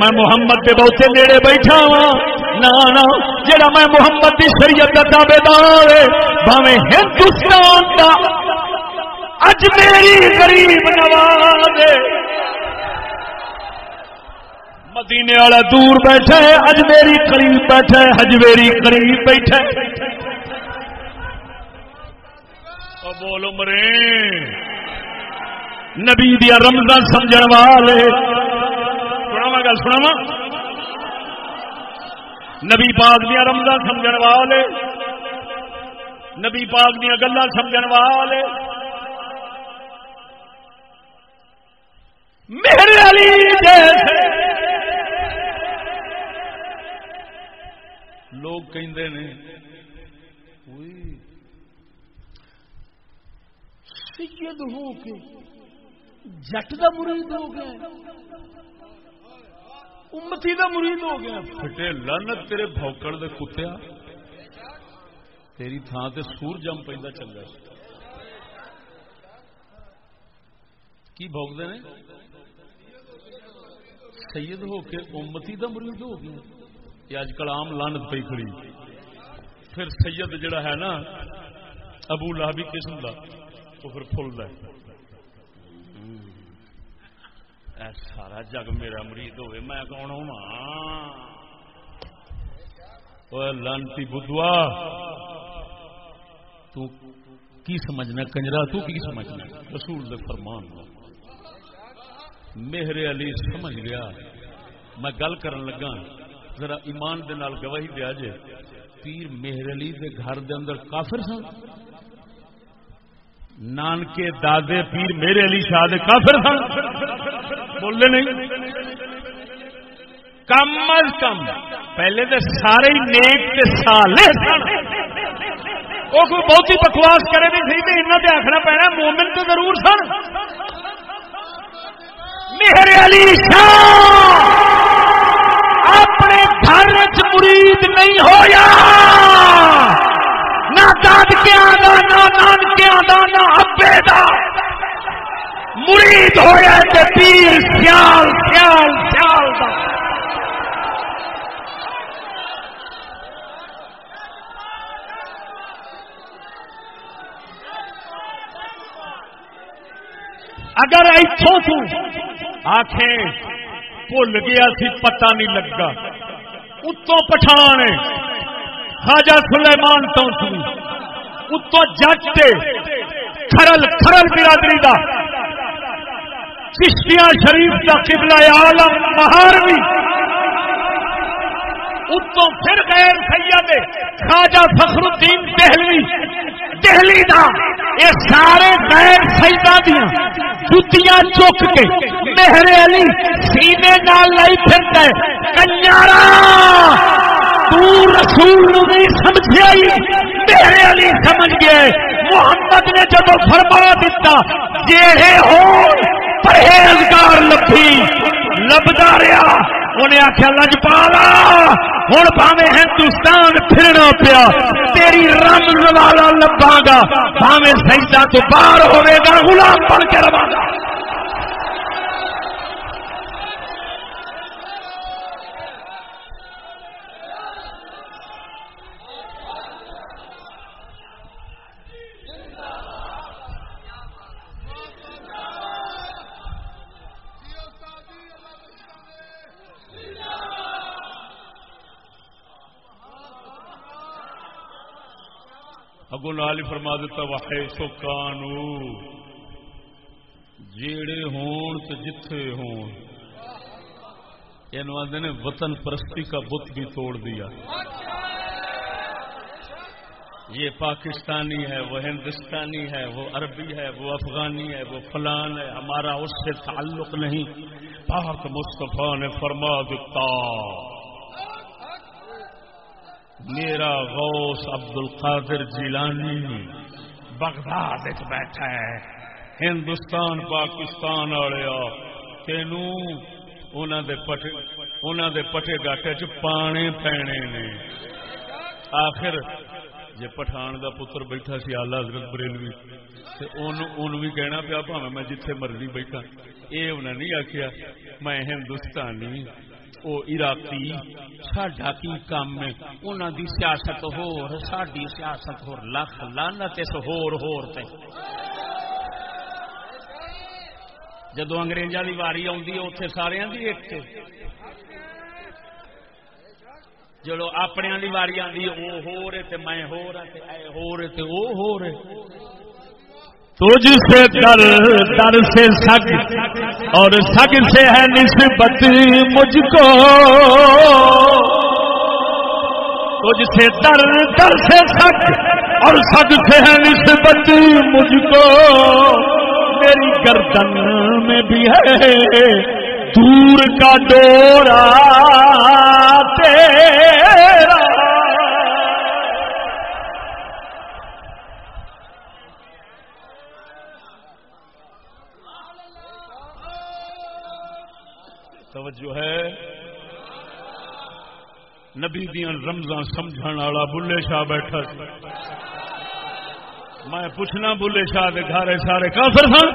میں محمد دے بہتے نیڑے بیٹھا ہاں نا جڑا میں محمد دی شریعت دا تابعدار ہے بھاویں ہندوستان دا اج میری غریب نواز مدینے والا دور بیٹھا ہے اج میری قریب بیٹھا ہے حجویری قریب بیٹھا ہے. بولو مرے نبی دیا رمضان سمجھن والے سناواں گل سناواں نبی پاک دیا رمضان سمجھن والے نبی پاک دیا گلاں سمجھن والے میرے علی جیسے لوگ کہندے نے سید ہو کے جٹ دا مرید ہو گیا امتی دا مرید ہو گیا. پھٹے لعنت تیرے بھوکڑ دے کتیا تیری تھان تے سور جم پیندا چنگا کی بھوکدے نے سید ہو کے امتی دا مرید ہو گیا. یہ اج کل عام لعنت پئی کھڑی. پھر سید جڑا ہے نا ابو لہبی قسم دا تو پھر پھلدا ہے سارا جگ میرا مرید ہوئے میں کون ہوں لانتی بدھوا تو کی سمجھنا کنجرا تو کی سمجھنا رسول دے فرمان میرے علی سمجھ گیا. میں گل کرن لگا ذرا ایمان دے نال گواہی دیا جے پیر میرے علی دے گھر دے اندر کافر سن نانکے دادے پیر میرے علی شاہ دے کافر سن بولے نہیں کم از کم پہلے تو سارے نیک تے صالح سن وہ کوئی بہت ہی بکواس کرے نہیں سی تو انہوں نے آخنا پینا مومن تو ضرور سن. میرے علی شاہ اپنے گھر مرید نہیں ہویا نہ دادکیاں دا نہ نانکیاں دا نہ ابے دا مرید ہویا تے پیر سیال سیال سیال دا. اگر ایتھوں تو آنکھیں بھول گیا سی پتہ نہیں لگا اتوں پٹھان خواجہ سلیمان تو سی اتوں جٹ کھرل کھرل برادری دا چشتیاں شریف دا قبلہ عالم مہاروی اتوں پھر غیر سید خواجہ فخر الدین دہلی دا یہ سارے غیر سیداں دیاں جتیاں چک کے مہر علی سینے نال لائی پھرتا ہے. کنیارا تو رسول نہیں سمجھے مہر علی سمجھ گئے. محمد نے جب فرما دیتا جیڑے ہو پرہیزگار لبھی لبدا رہا انہیں آخیا لجپالا ہوں بھاوے ہندوستان پھرنا پیا تیری رمز والا لباں گا بھاوے سجدہ تو باہر ہوے گا غلام بن کے رواں گا. اگوں نال ہی فرما دیتا وحیث کانو جیڑے ہون تو جتھے ہون یہ آدھے نے وطن پرستی کا بت بھی توڑ دیا. یہ پاکستانی ہے وہ ہندوستانی ہے وہ عربی ہے وہ افغانی ہے وہ فلان ہے ہمارا اس سے تعلق نہیں. پاک مصطفیٰ نے فرما دیتا میرا غوث عبد القادر جیلانی بغداد بیٹھا ہے ہندوستان پاکستان والے تینوں انہاں دے پٹے گاٹے چ پانے پینے نے. آخر جے پٹھان دا پتر بیٹھا سی آلہ حضرت بریلوی تے اونوں بھی کہنا پیا بھاویں میں جتھے مرضی بیٹھا. اے انہاں نہیں آکھیا میں ہندوستانی او عراقی ساڈا کی کام ہے انہاں دی سیاست ہور ساڈی سیاست ہور لکھ لعنت اس ہور تے. جدو انگریزاں دی واری آندی ہے اوتھے ساریاں دی ایک تے جدو اپنیاں دی واری آندی ہے او ہور تے میں ہور تے اے ہور تے او ہور. تجھ سے در در سے سگ اور سگ سے ہے نسبت مجھ کو تجھ سے در در سے سگ اور سگ سے ہے نسبت مجھ کو میری گردن میں بھی ہے دور کا ڈورا تیرا. توجہ ہے نبی دیاں رمضان سمجھن والا بلے شاہ بیٹھا سی. میں پوچھنا بلے شاہ دے گھر سارے کافر سن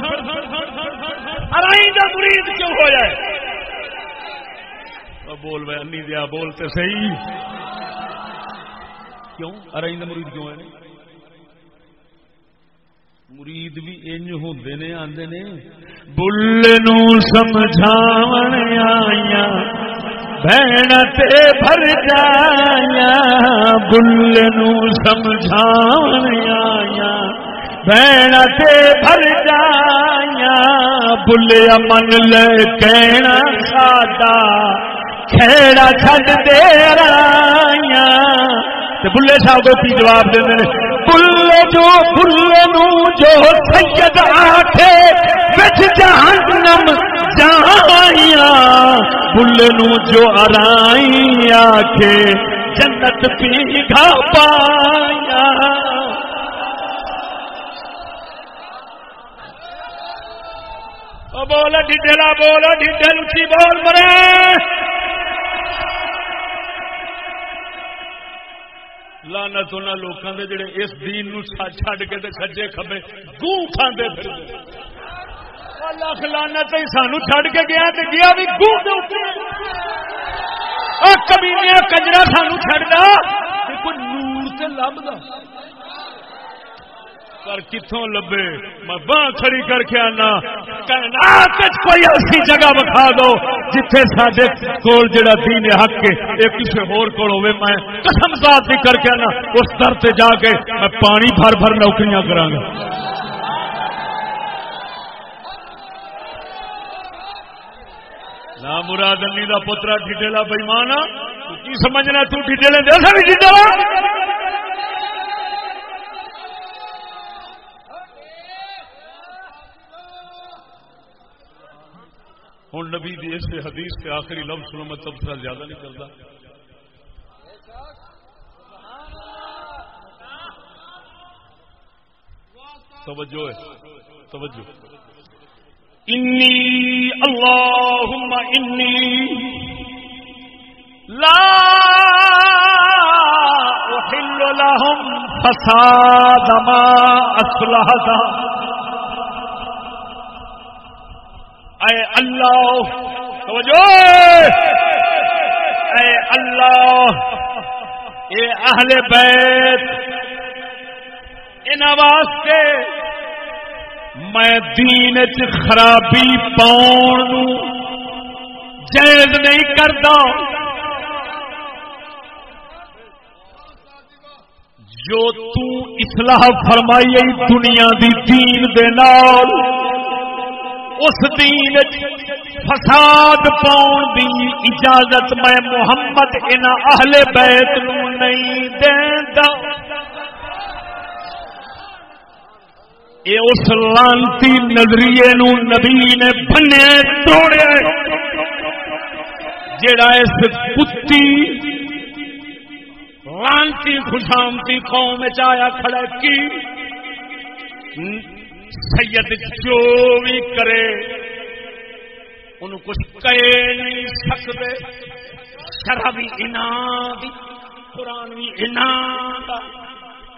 ارائی دا مرید کیوں ہو جائے؟ بول بھائی انی دیا بولتے صحیح کیوں ارائی دا مرید کیوں ہے؟ مرید بھی انج ہوندے نے آندے نے بل نو سمجھاون آیا بہن تے بھر جایا بل نو سمجھاون آیا بہن تے بھر جایا بلیا من لے کہنا ساڈا کھیڑا چھڈ دے رایا. تے بلے صاحب کو کی جواب دیندے نے بلے نو جو سید آکھے وچ جہنم جائیا بلے نو جو ارائی آکھے جنت پیگا پایا. بولا ڈیڈلا بولا ڈیڈل اچھی بول مرے لعنت انہاں لوکاں دے جڑے اس دین نو چھڈ کے تے سجے کھبے گو کھاندے پھردے. اللہ لعنت ہی سانو چھڈ کے گیا تے گیا بھی گو دے اوپر. او کمینے کنجرا سانو چھڈدا تے کوئی نور تے لبدا پر کتوں لبے. میں باں کھڑی کر کے آنا کائنات وچ کوئی ایسی جگہ بکھا دو جتھے ساڈے کول جڑا دین حق ہے اے کسے ہور کول ہوے. میں قسم ذات دی کر کے آنا اس در تے جا کے میں پانی بھر بھر نوکریاں کراں گا. نا مراد انی دا پترا ڈھڈیلا بےمان تو کی سمجھنا تو ڈھڈیلے دے سا بھی ڈھڈیلا. ہوں نبی دی اس حدیث کے آخری لفظ سنو میں تبصرہ زیادہ نہیں کرتا. توجہ ہے توجہ. انی اللہم انی لا احل لهم فساد ما اصلحت. اے اللہ توجہ، اے اللہ اے اہل بیت انہاں واسطے میں دین چ خرابی پاؤن جائز نہیں کرتا. جو تو اصلاح فرمائی دنیا دی دین دے نال اس دین فساد پاؤن دی اجازت میں محمد انہاں اہل بیت نو نہیں دیندا. اے اس لانتی نظریے نو نبی نے بنیا توڑیا جڑا اس کتی لانتی خوشامتی قوم وچ آیا کھڑا کی سید جو بھی کرے انہوں کچھ کہے نہیں سکتے. شرع بھی انعام دی قرآن بھی انعام دا.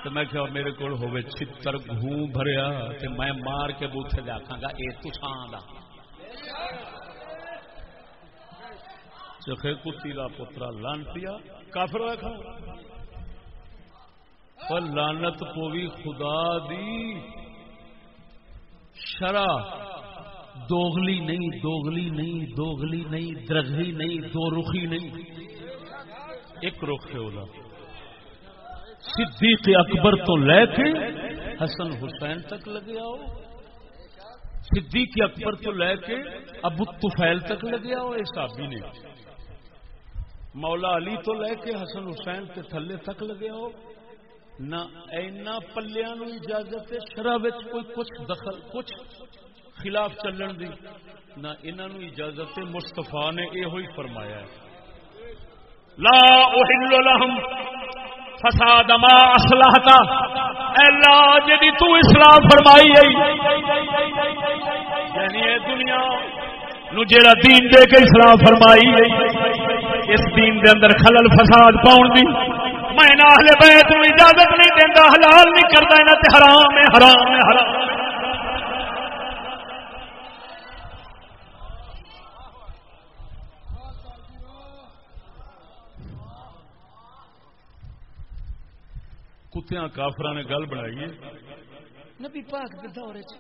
تو میں کہا میرے کو ہوئے چھتر گھوں بھریا تو میں مار کے بوتھے دے آکھاں گا اے تساں دا چکھے کتی دا پترا لانتیا کافر ہوئے کھا پر لانت پوی خدا دی شرع دوغلی نہیں، دوغلی نہیں، دوغلی نہیں، درغلی نہیں، دو رخی نہیں، ایک رخ ہے اولا. صدیق اکبر تو لے کے حسن حسین تک لگے آؤ، صدیق اکبر تو لے کے ابو طفیل تک لگے آؤ، اے صحابی نے. مولا علی تو لے کے حسن حسین کے تھلے تک لگے آؤ. نہ اینا پلیاں نو اجازت ہے شرع وچ کوئی کچھ دخل کچھ خلاف چلن دی، نہ انہاں نو اجازت ہے. مصطفیٰ نے یہ ہوئی فرمایا ہے لا احل لهم فساد ما اصلحت. اللہ جدی تو اصلاح فرمائی ہے یعنی اے دنیا نو جیڑا دین دے کے اصلاح فرمائی ہے اس دین دے اندر خلل فساد پاؤن دی میں اہل بیت نو اجازت نہیں دیندا، حلال نہیں کردا، انہاں تے حرام ہے، حرام ہے، حرام ہے. کتیاں کافراں نے گل بنائی ہے نبی پاک دے دور وچ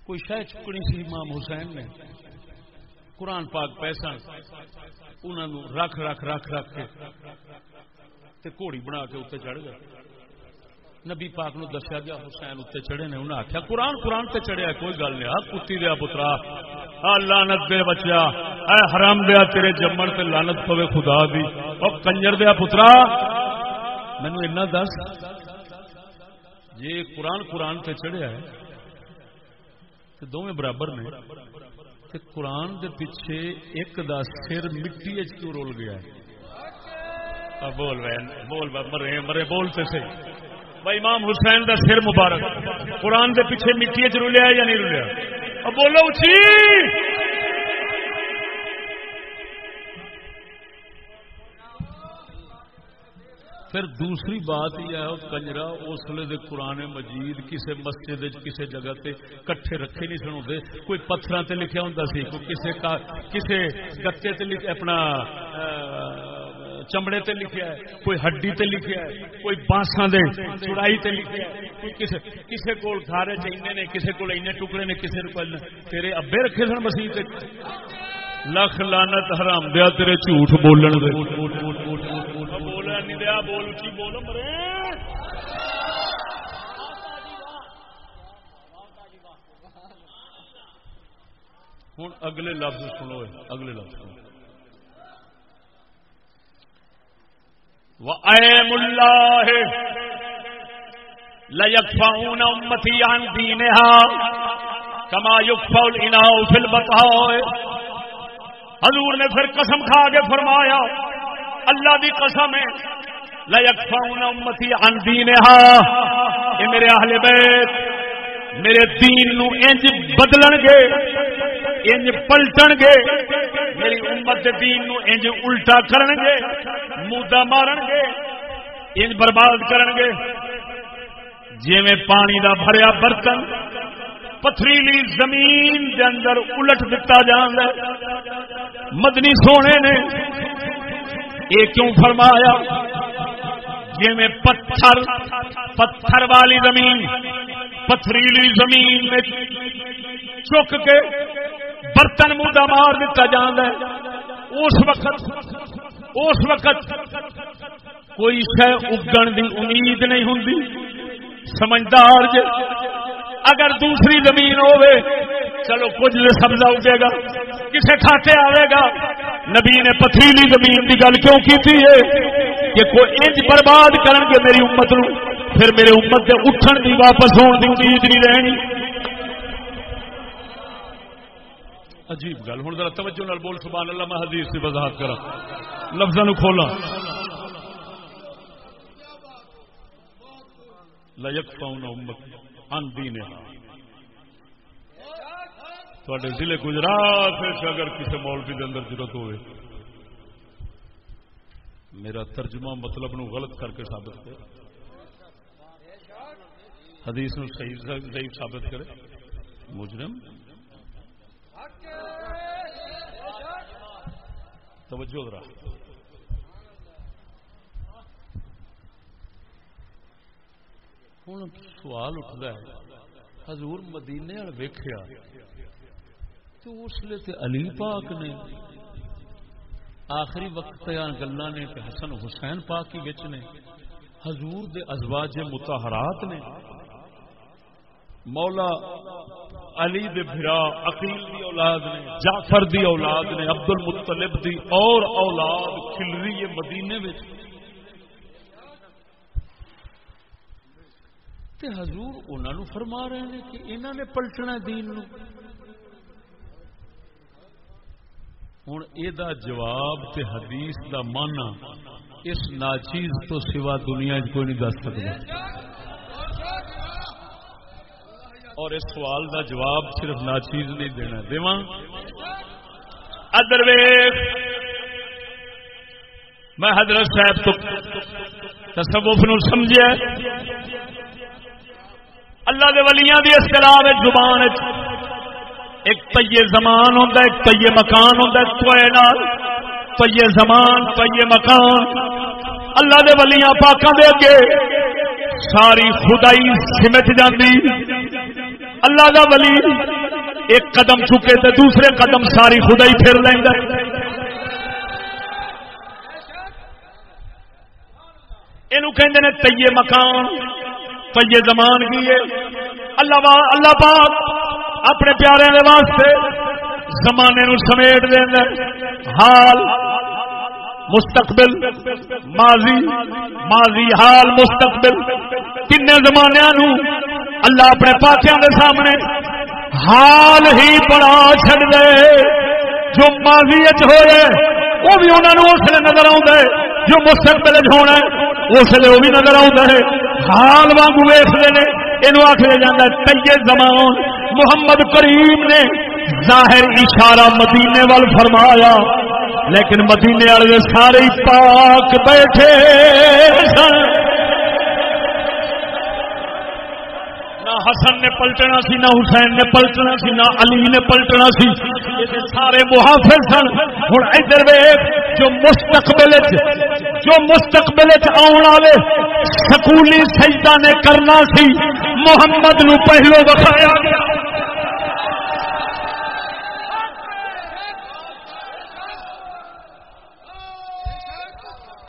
کوئی شے چکنی سی امام حسین نے قرآن پاک پیسہ انہوں نے رکھ رکھ رکھ رکھ کے تے گھوڑی بنا کے اتنے چڑھ گئے. نبی پاک نو دسیا گیا حسین اتنے چڑھے نے، انہیں آخیا قرآن قرآن تے چڑھیا کوئی گل نہیں. کتی دیا پترا لعنت دے بچیا، اے حرام دیا تیرے جمن تے لعنت پوے خدا دی. او کنجر دیا پترا مینو اینا دس جی قرآن قرآن تے چڑھیا ہے تو دونوں برابر نے، تے قرآن دے پیچھے ایک دا سر مٹی اچ کیوں رول گیا ہے؟ بول بول مرے مرے بولتے سے بھائی امام حسین دا سر مبارک قرآن دے پیچھے مٹی اچ رولیا یا نہیں رولیا؟ اب بولو اچھی. پھر دوسری بات یہ ہے کنجرا اس لیے قرآن مجید کسی مسجد کسی جگہ تے کٹھے رکھے نہیں سن ہوتے، کوئی پتھراں تے لکھیا ہوندا سی، کوئی کسی گتے تے اپنا چمڑے تے لکھیا ہے، کوئی ہڈی تے لکھیا ہے، کوئی بانساں دے چڑائی تے لکھیا ہے، کوئی کسے کول کھارے چینے نے، کسے کول اینے ٹکڑے نے، کسے کول تیرے ابے رکھے سن مسیح تے. لکھ لعنت حرام دیا تیرے جھوٹ بولن دے. بولن نہیں دیا بول کی بول مرے. ہوں اگلے لفظ سنو، اگلے لفظ سنو. وَأَيْمُ اللَّهِ لَيَكْفَعُونَ أُمَّتِي عَنْ دِينِهَا كَمَا يُكْفَعُ الْإِنَاءُ فِي الْبَطْحَاءِ. حضور نے پھر قسم کھا کے فرمایا اللہ دی قسم ہے لَيَكْفَعُونَ أُمَّتِي عَنْ دِينِهَا، اے میرے اہل بیت میرے دین نو انج بدلن گے انج پلٹن گے، میری امت دے دین نو انج الٹا کرن گے، مودا مارن گے، انج برباد کرن گے جویں پانی دا بھریا برتن پتھریلی زمین دے اندر الٹ دتا جاندا ہے۔ مدنی سونے نے یہ کیوں فرمایا؟ جویں پتھر والی زمین پتھریلی زمین میں چک کے برتن مودا مار دیتا جاندا ہے، اس وقت کوئی شے اگن دی امید نہیں ہوندی۔ سمجھدار جے اگر دوسری زمین ہوے چلو کچھ سبزہ اگے گا، کسے کھاتے آئے گا۔ نبی نے پتھریلی زمین کی گل کیوں کی تھی کہ کوئی انج برباد کرن گے میری امت نو، پھر میرے امت کے اٹھن دی واپس ہون دی امید نہیں رہنی۔ عجیب گل، ہوں ذرا توجہ نال بول سبحان اللہ۔ میں حدیث کی وضاحت کرا، لفظاں نو کھولا۔ لا یکفون امتی عن دینہا، تواڈے ضلع گجرات اگر کسی مولوی دے اندر ضرورت ہوئے میرا ترجمہ مطلب نو غلط کر کے ثابت کرے، حدیث نو صحیح ثابت کرے، مجرم توجہ ذرا۔ ہوں سوال اٹھتا ہے حضور مدینے وال ویکھیا تو اس لیے تے علی پاک نے آخری وقت گلاں نے کہ حسن حسین پاک ہی وچ نے، حضور دے ازواج مطہرات نے، مولا علی دے بھرا عقیل دی اولاد نے، جعفر دی اولاد نے، عبد المطلب دی اور اولاد کھل رہی ہے مدینے وچ۔ تے حضور انہاں نو فرما رہے ہیں کہ انہاں نے پلٹنا دین نو۔ ہن اے دا جواب تے حدیث دا معنی اس ناچیز تو سوا دنیا وچ کوئی نہیں دس سکدا، اور اس سوال دا جواب صرف ناچیز نہیں دینا دیواں۔ ادر ویکھ میں حضرت صاحب تو تصوف نو سمجھیا، اللہ دے ولیاں دی اصطلاح زبان ایک طی زمان ہوندا ہے، ایک طی مکان ہوندا ہے، توئے نال طی زمان طی مکان۔ اللہ دے ولیاں پاکاں دے اگے ساری خدائی سمٹ جاندی، اللہ دا ولی ایک قدم چکے تے دوسرے قدم ساری خدائی پھر لیندا۔ اینو کہندے نے طی مکان، طی زمان کی ہے۔ اللہ پاک اپنے پیارے دے واسطے زمانے نو سمیٹ دیندا، حال مستقبل ماضی حال مستقبل تین زمانیاں نو اللہ اپنے پاکیاں دے سامنے حال ہی بڑا چھڑ دے۔ جو ماضی وچ ہوئے وہ بھی انہاں نو اس لیے نظر آوندا ہے، جو مستقبل وچ ہونا ہے اس لیے وہ بھی نظر آوندا ہے۔ حال وانگو ویکھدے نے، اینو آکھیا جاندا ہے طی زمان۔ محمد کریم نے ظاہر اشارہ مدینے وال فرمایا، لیکن مدینے والے سارے پاک بیٹھے سن۔ نہ حسن نے پلٹنا سی، نہ حسین نے پلٹنا سی، نہ علی نے پلٹنا سی، یہ سارے محافظ سن۔ ہن ادھر ویکھ جو مستقبل آن والے سکولی سجدہ نے کرنا سی، محمد نو پہلو بخایا گیا۔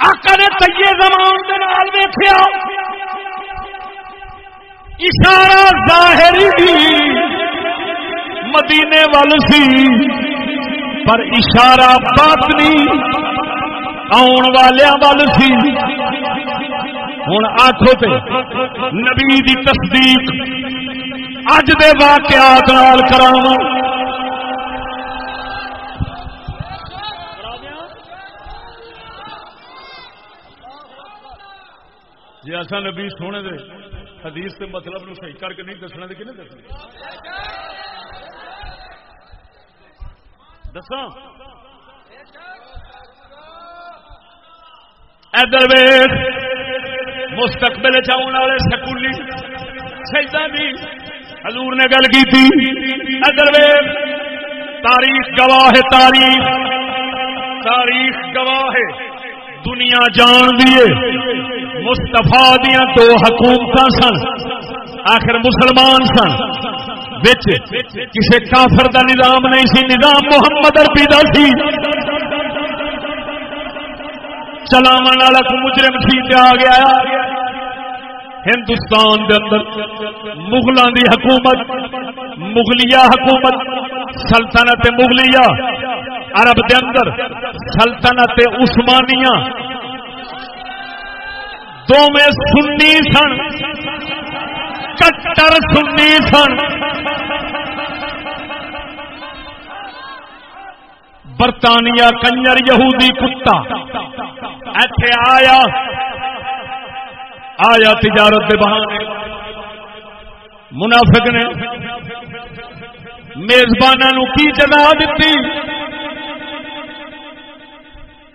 آقا نے طی زمان دے نال ویکھیا، اشارہ ظاہری بھی مدینے وال سی، پر اشارہ باطنی آن والیاں وال سی۔ ہن آکھو تے نبی دی تصدیق اج دے واقعات نال کراواں۔ جی ایسا نبی سونے دے حدیث کے مطلب نو صحیح کر کے نہیں دسنا تو کنے دسنا؟ دساں ادھر ویکھ مستقبل چاہنے والے سکولی شہیداں دی حضور نے گل کی تھی. ادھر ویکھ تاریخ گواہ ہے، تاریخ گواہ ہے، دنیا جان دیے مستفا دیا دو حکومت سن، آخر مسلمان سن، بچ کسی کافر دا نظام نہیں سی، نظام محمد عربی دا سی. چلاون والا کو مجرم سی تے آ گیا ہندوستان دے اندر مغلاں دی حکومت، مغلیہ حکومت، سلطنت مغلیہ، عرب دے اندر سلطنت عثمانیہ، دوویں سنی سن، کٹر سنی سن. برطانیہ کنجر یہودی کتا ایتھے آیا تجارت دے بہانے، منافق نے میزبانوں کی جگہ دیتی،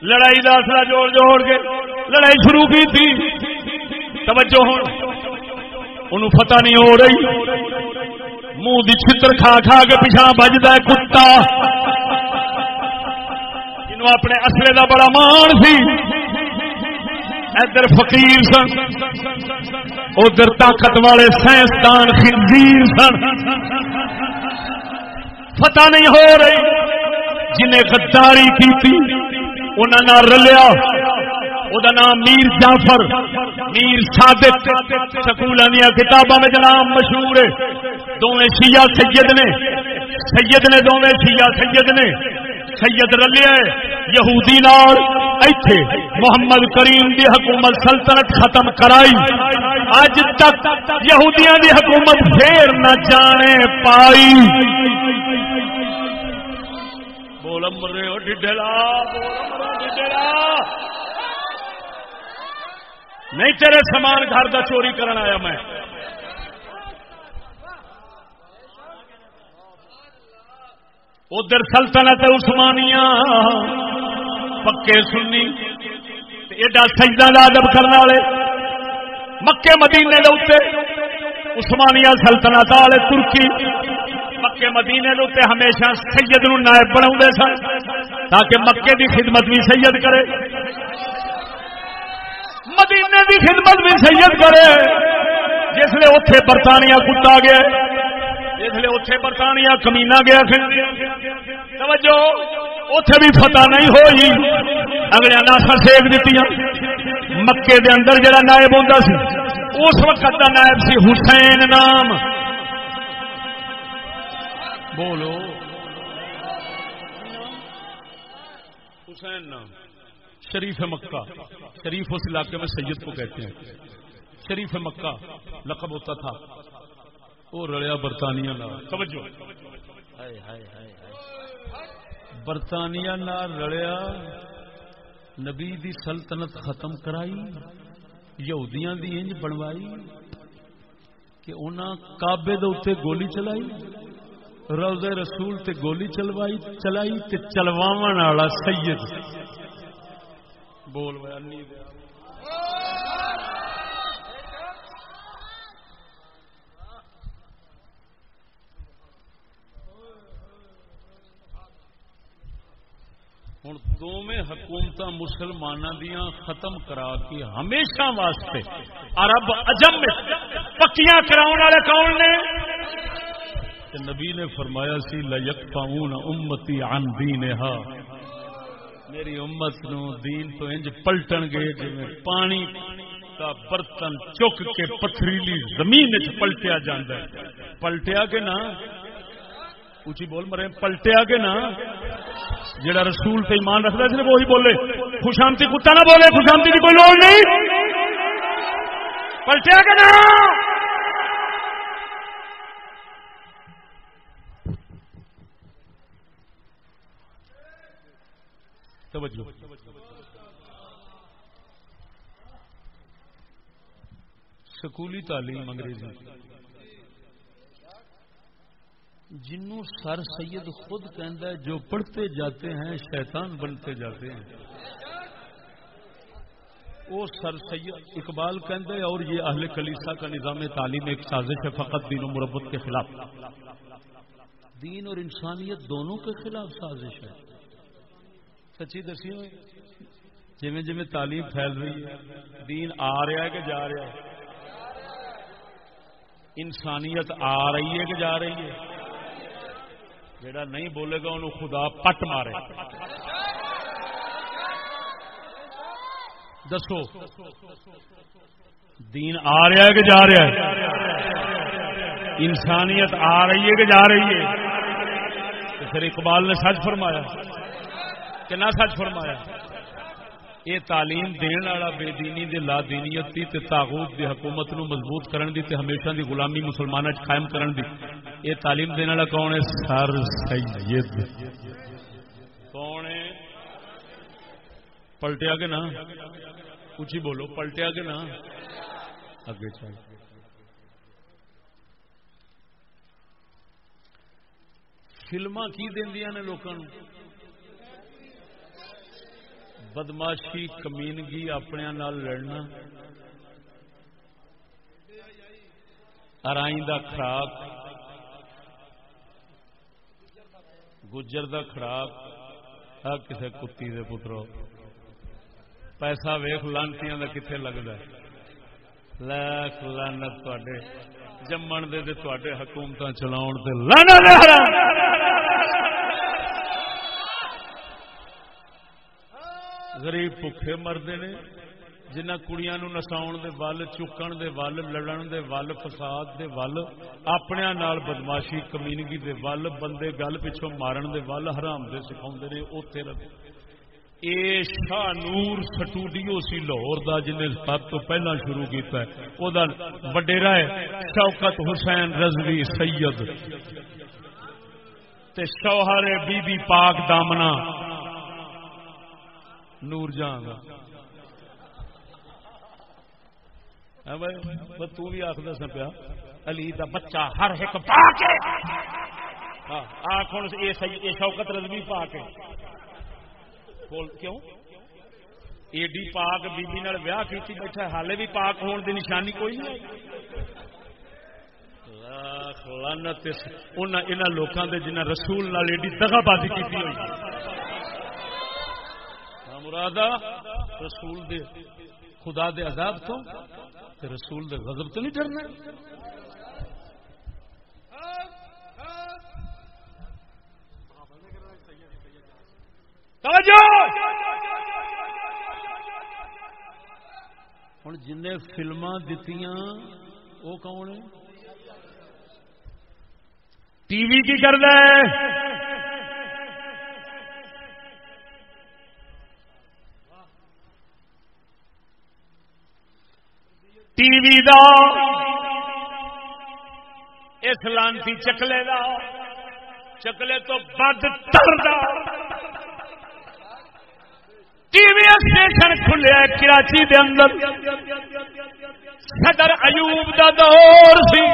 لڑائی دا اصلہ جوڑ کے لڑائی شروع کی تھی. توجہ ہوں انہوں فتح نہیں ہو رہی، منہ دی چھتر کھا کھا کے پیچھا بجدا ہے کتا. انہوں اپنے اصلے دا بڑا مان سی، ادھر فقیر سن، ادھر طاقت والے سائنسدان خنزیر سن. فتح نہیں ہو رہی. جنہیں غداری کی تھی انہوں نے رلیا، وہ نام میر جعفر، میر صادق، سکولوں دیا کتابوں میں نام مشہور ہے. دونوں شیعہ سید نے دونوں شیعہ سید نے سید رلیا ہے یہودی نال. ایتھے محمد کریم دی حکومت سلطنت ختم کرائی، اج تک یہودیاں دی حکومت پھر نہ جانے پائی. بول مرے او ڈڈلا، نہیں تیرے سامان گھر دا چوری کرن آیا میں. ادھر سلطنت عثمانیہ پکے سنی ایڈا سجدہ دا ادب کرنے والے، مکے مدینے دے اوتے عثمانیہ سلطنت والے ترکی مکے مدینے دے اوتے ہمیشہ سید نو نائب بناؤندے سن تاکہ مکے دی خدمت بھی سید کرے، مدینے دی خدمت بھی سید کرے. جس لئے اوتھے برطانیہ کتا گیا، جس لئے اوتھے برطانیہ کمینہ گیا. توجہ اوتھے بھی فتح نہیں ہوئی، اگلے ناسا سیک دیتی. مکے دے اندر جڑا نائب ہوندا سی اس وقت دا نائب سی حسین نام. بولو حسین نام، شریف مکہ. شریف اس علاقے میں سید کو کہتے ہیں. شریف مکہ لقب ہوتا تھا. وہ رلیا برطانیہ نال. توجہ برطانیہ نال رلیا، نبی دی سلطنت ختم کرائی، یہودیاں دی انج بنوائی کہ انہاں کعبے دے اوتے گولی چلائی، روضہ رسول تے گولی چلائی تے چلواون والا سید. بول وے انی دے ہوں دونوں حکومت مسلمانوں دیا ختم کرا کے ہمیشہ واسطے عرب عجم میں پکیاں کراؤن والے کون نے؟ نبی نے فرمایا سی لیکفؤن امتی عن دینھا، میری امت نو دین تو انج پلٹن گے جویں پانی کا برتن چک کے پتھریلی زمین وچ پلٹیا جاندا ہے. پلٹیا کہ نہ اونچی بول مرے، پلٹیا کہ نہ؟ جڑا رسول تے ایمان رکھدا سی وہی بولے. خوشامتی کتا نہ بولے، خوشامتی کی کوئی لوڑ نہیں. پلٹیا کہ نہ؟ توجہ سکولی تعلیم انگریزی جنوں سر سید خود کہندا ہے جو پڑھتے جاتے ہیں شیطان بنتے جاتے ہیں، وہ سر سید اقبال کہندا ہے، اور یہ اہل کلیسا کا نظام تعلیم ایک سازش ہے فقط دین و مربت کے خلاف، دین اور انسانیت دونوں کے خلاف سازش ہے۔ سچی دسی ہوئی جویں جویں تعلیم پھیل رہی ہے، دین آ رہا ہے کہ جا رہا ہے، انسانیت آ رہی ہے کہ جا رہی ہے، جیڑا نہیں بولے گا انہوں خدا پٹ مارے۔ دسو دین آ رہا ہے کہ جا رہا ہے، انسانیت آ رہی ہے کہ جا رہی ہے؟ تو پھر اقبال نے سچ فرمایا کہ نہ سچ فرمایا؟ یہ تعلیم دین والا بے دینی دے لا دینیت دی تے طاغوت دی حکومت نو مضبوط کرن دی تے ہمیشہ دی غلامی مسلماناں وچ قائم کرن دی، یہ تعلیم دینے والا کون ہے؟ سر سید۔ کون ہے؟ پلٹیا کہ نہ؟ اچھی بولو، پلٹیا کہ نہ؟ اگے چل فلماں کی دیندیاں نے لوکاں نو؟ بدماشی، کمینگی، اپنے نال لڑنا، ارائیں دا کھراک، گجر دا کھراک، ہر کسے کتی دے پترو پیسہ ویخ لانتیاں دا کتنے لگتا ہے، لاکھ لعنت تواڈے جمن دے تواڈے حکومتاں چلاؤن تے لعنت ہے حرام۔ غریب بھوکے مردے نے، جنہ کڑیاں نو نساؤن دے ول، چکن دے ول، لڑن دے ول، فساد دے ول، اپنے نال بدماشی کمینگی دے ول، بندے گل پچھوں مارن دے ول، حرام دے سکھاؤندے نے اوتھے رہے۔ اے شاہ نور سٹوڈیو سی لاہور دا جنہیں سب تو پہلا شروع کیتا ہے، او دا وڈیرا ہے شوکت حسین رضوی سید تے شوہر بی بی پاک دامنا نور جہاں دا۔ تو بھی آخر سا پیا علی دا بچہ ہر ایک پاک ہے، آخ یہ شوکت رضوی پاک ہے، کیوں ایڈی پاک بی بی نال ویاہ کیتی بیٹھا، حالے بھی پاک ہون دی نشانی کوئی نہیں؟ لاکھ لعنت انہاں لوکاں دے جنہاں رسول نال ایڈی دغا بازی کیتی ہوئی۔ مرادا رسول دے خدا دے عذاب تو تے رسول دے غضب تو نہیں ڈرنا۔ ہوں جن فلما دتیاں وہ کون ہے؟ ٹی وی کی کردا ہے؟ ٹی وی دا اس لانتی چکلے دا، چکلے تو بد تر دا ٹی وی اسٹیشن کھلیا کراچی دے اندر، صدر ایوب دا دور سی،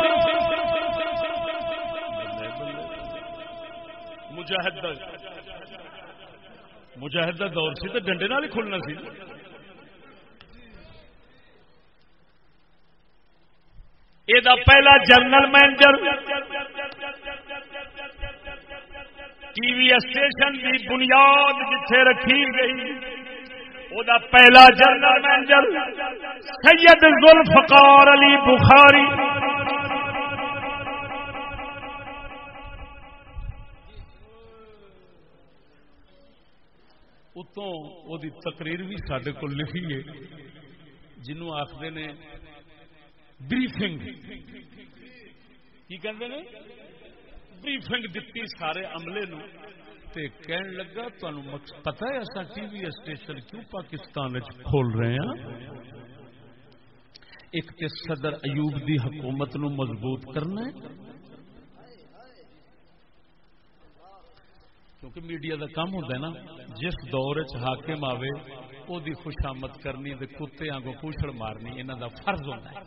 مجاہد دا دور سی، تو ڈنڈے نال ہی کھلنا سی۔ یہ پہلا general manager T V station کی بنیاد جتھے رکھی گئی، وہ پہلا جنرل مینیجر سید ذوالفقار علی بخاری۔ اتوں وہ تقریر بھی سڈے کو لکھی ہے، جنوں آخر نے بریفنگ کی کہندے نے، بریفنگ دتی سارے عملے نو، تے کہن لگا تانوں پتہ ہے اساں ٹی وی اسٹیشن کیوں پاکستان وچ کھول رہے ہیں؟ ایک تے صدر ایوب دی حکومت نو مضبوط کرنا ہے، کیونکہ میڈیا دا کام ہوتا ہے نا، جس دور وچ حاکم آوے او دی خوشامد کرنی تے کتے آنگوں پوچھڑ مارنی انہاں دا فرض ہوتا ہے۔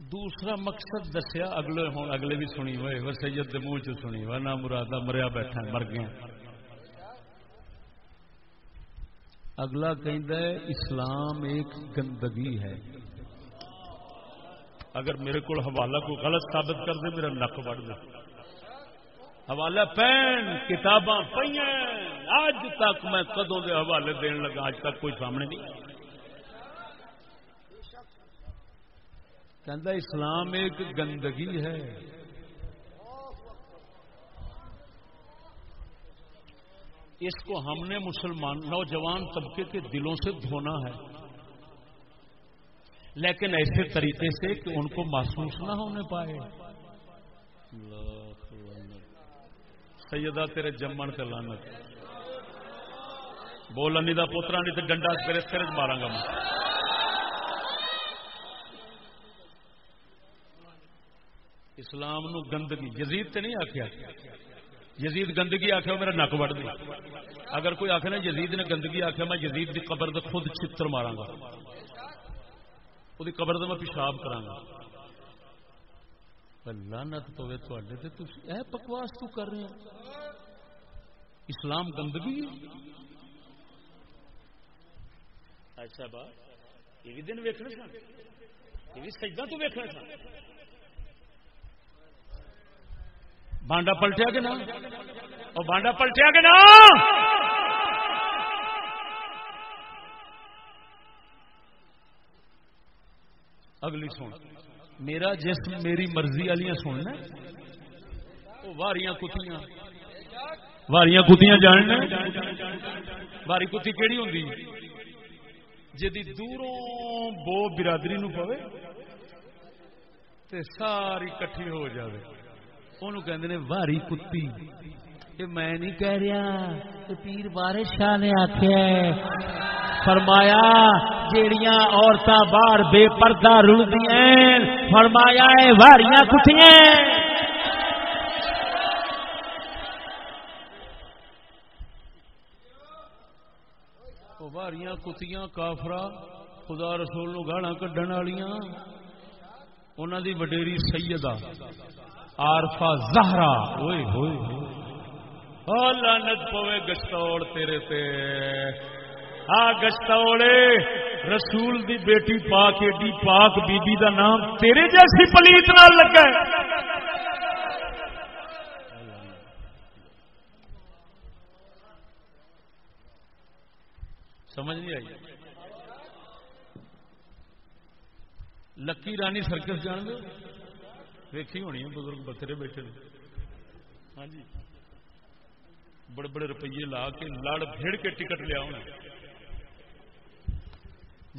دوسرا مقصد دسیا اگلے ہوں اگلے بھی سنی ہوئے وہ سید دے منہ چ سنی ہوا نہ مرادا مریا بیٹھا مر گیا. اگلا کہندا ہے اسلام ایک گندگی ہے. اگر میرے کو حوالہ کو غلط ثابت کر دے میرا نک وڑ دے. حوالہ پین کتاباں پئیاں اج تک میں کدوں دے حوالے دین لگا اج تک کوئی سامنے نہیں. کہندا اسلام ایک گندگی ہے. اس کو ہم نے مسلمان نوجوان طبقے کے دلوں سے دھونا ہے لیکن ایسے طریقے سے کہ ان کو محسوس نہ ہونے پائے. سیدہ تیرے جمن تے لعنت. بول انی دا پوترا نہیں تے ڈنڈا تیرے سر ماراں گا میں. اسلام نو گندگی یزید تے نہیں آخیا. یزید گندگی آخیا میرا نک وڈ دے. اگر کوئی آخے نا یزید نے گندگی آخیا میں یزید دی قبر تے خود چھتر ماراں گا. وہ قبر تے میں پیشاب کراں گا. لعنت پوے تواڈے تے تسی اے بکواس تو کر رہے ہو. اسلام گندگی ہے. اچھا با یہ بھی دن ویکھنے سن یہ بھی سجدہ تو ویکھنے سن. بانڈا پلٹیا کہ نہ اور بانڈا پلٹیا کہ نہ. اگلی سن میرا جسم میری مرضی والیاں سننا. وہ واریاں کتیاں جاننا. واری کتی کیڑی ہوندی جدی دوروں بو برادری نو پوے تے ساری کٹھی ہو جاوے. انہوں کہندے نے واری کتی. یہ میں نہیں کہہ رہا کہ پیر وارث شاہ نے آخیا فرمایا جیڑیاں عورتاں باہر بے پردہ رلدیاں فرمایا واریاں کتیاں. واریاں کتیاں کافرا خدا رسول نو گالاں کڈن والیاں. انہاں دی وڈیری سیدہ عارفہ زہرا ہوئے ہوئے لعنت پوے گشتوڑ تیرے تے. گشتوڑے رسول دی بیٹی پاک ایڈی پاک بی بی دا نام تیرے جیسی پلیت نال لگا ہے. سمجھ نہیں آئی. لکی رانی سرکس جان دو ویکھی ہونی ہے. بزرگ بتھیرے بیٹھے ہاں جی بڑے بڑے روپیے لا کے لڑ بھیڑ کے ٹکٹ لیا ہونا.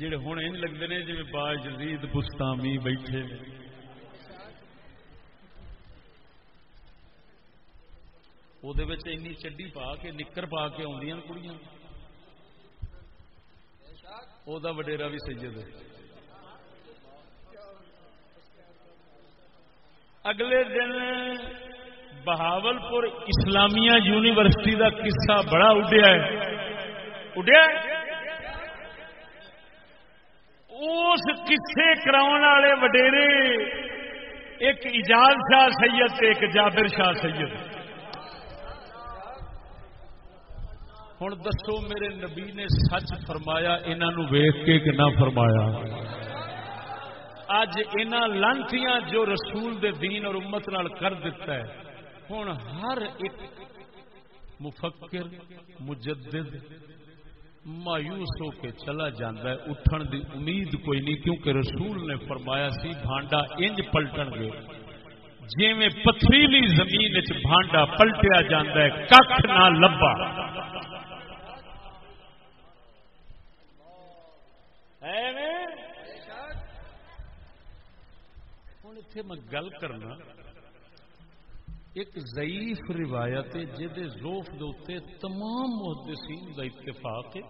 جڑے ہوں ان لگتے ہیں جی باج یزید بستامی بیٹھے وہ اینی چڈی پا کے نکر پا کے آدی کڑیاں. وہ وڈیرا بھی سید ہے. اگلے دن بہاولپور اسلامیہ یونیورسٹی دا قصہ بڑا اڈیا ہے. اس قصے کراؤن والے وڈیرے ایک اجاز شاہ سید ایک جابر شاہ سید. ہوں دسو میرے نبی نے سچ فرمایا انہوں ویخ کے کہ نہ فرمایا؟ اج انہاں لانتیاں جو رسول دے دین اور امت نال کر دیتا ہے. ہوں ہر ایک مفکر مجدد مایوس ہو کے چلا جاتا ہے. اٹھن دی امید کوئی نہیں کیونکہ رسول نے فرمایا سی بھانڈا انج پلٹن گے جویں پتھریلی زمین وچ بھانڈا پلٹیا جاتا ہے ککھ نہ لبا. ہوں اتنے میں گل کرنا ایک ضعیف روایت جہدے ذوف دے اوتے تمام محدثین دا اتفاق ہے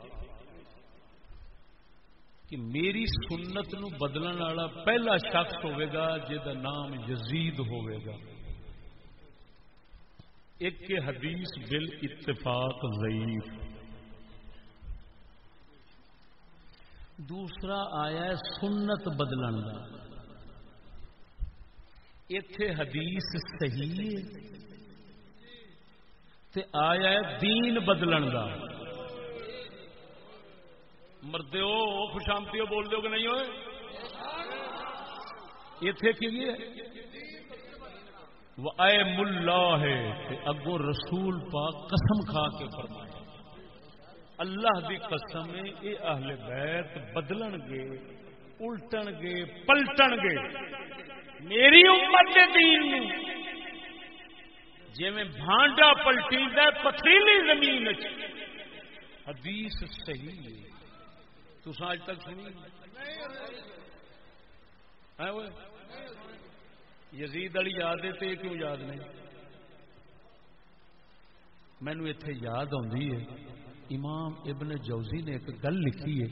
کہ میری سنت نو بدلن والا پہلا شخص ہوئے گا جہدا نام یزید ہوئے گا. ایک حدیث بال اتفاق ضعیف. دوسرا آیا ہے سنت بدلن کا. ایتھے حدیث صحیح ہے تے آیا ہے دین بدلن دا. مردے ہو خوشامتی ہو بول دو کہ نہیں ہوئے. ایتھے کی ہے وَأَيْمُ اللَّهِ تے اگوں رسول پاک قسم کھا کے فرمایا اللہ دی قسم ہے اے اہل بیت بدلن گے الٹن گے پلٹن گے میری امت دے دین نوں جویں بھانڈا پلٹیندا پتھریلی زمین وچ. حدیث صحیح ہے تساں اج تک سنی ہے وہ یزید علی یاد ہے تے کیوں یاد نہیں. مینوں ایتھے یاد آندی ہے امام ابن جوزی نے ایک گل لکھی ہے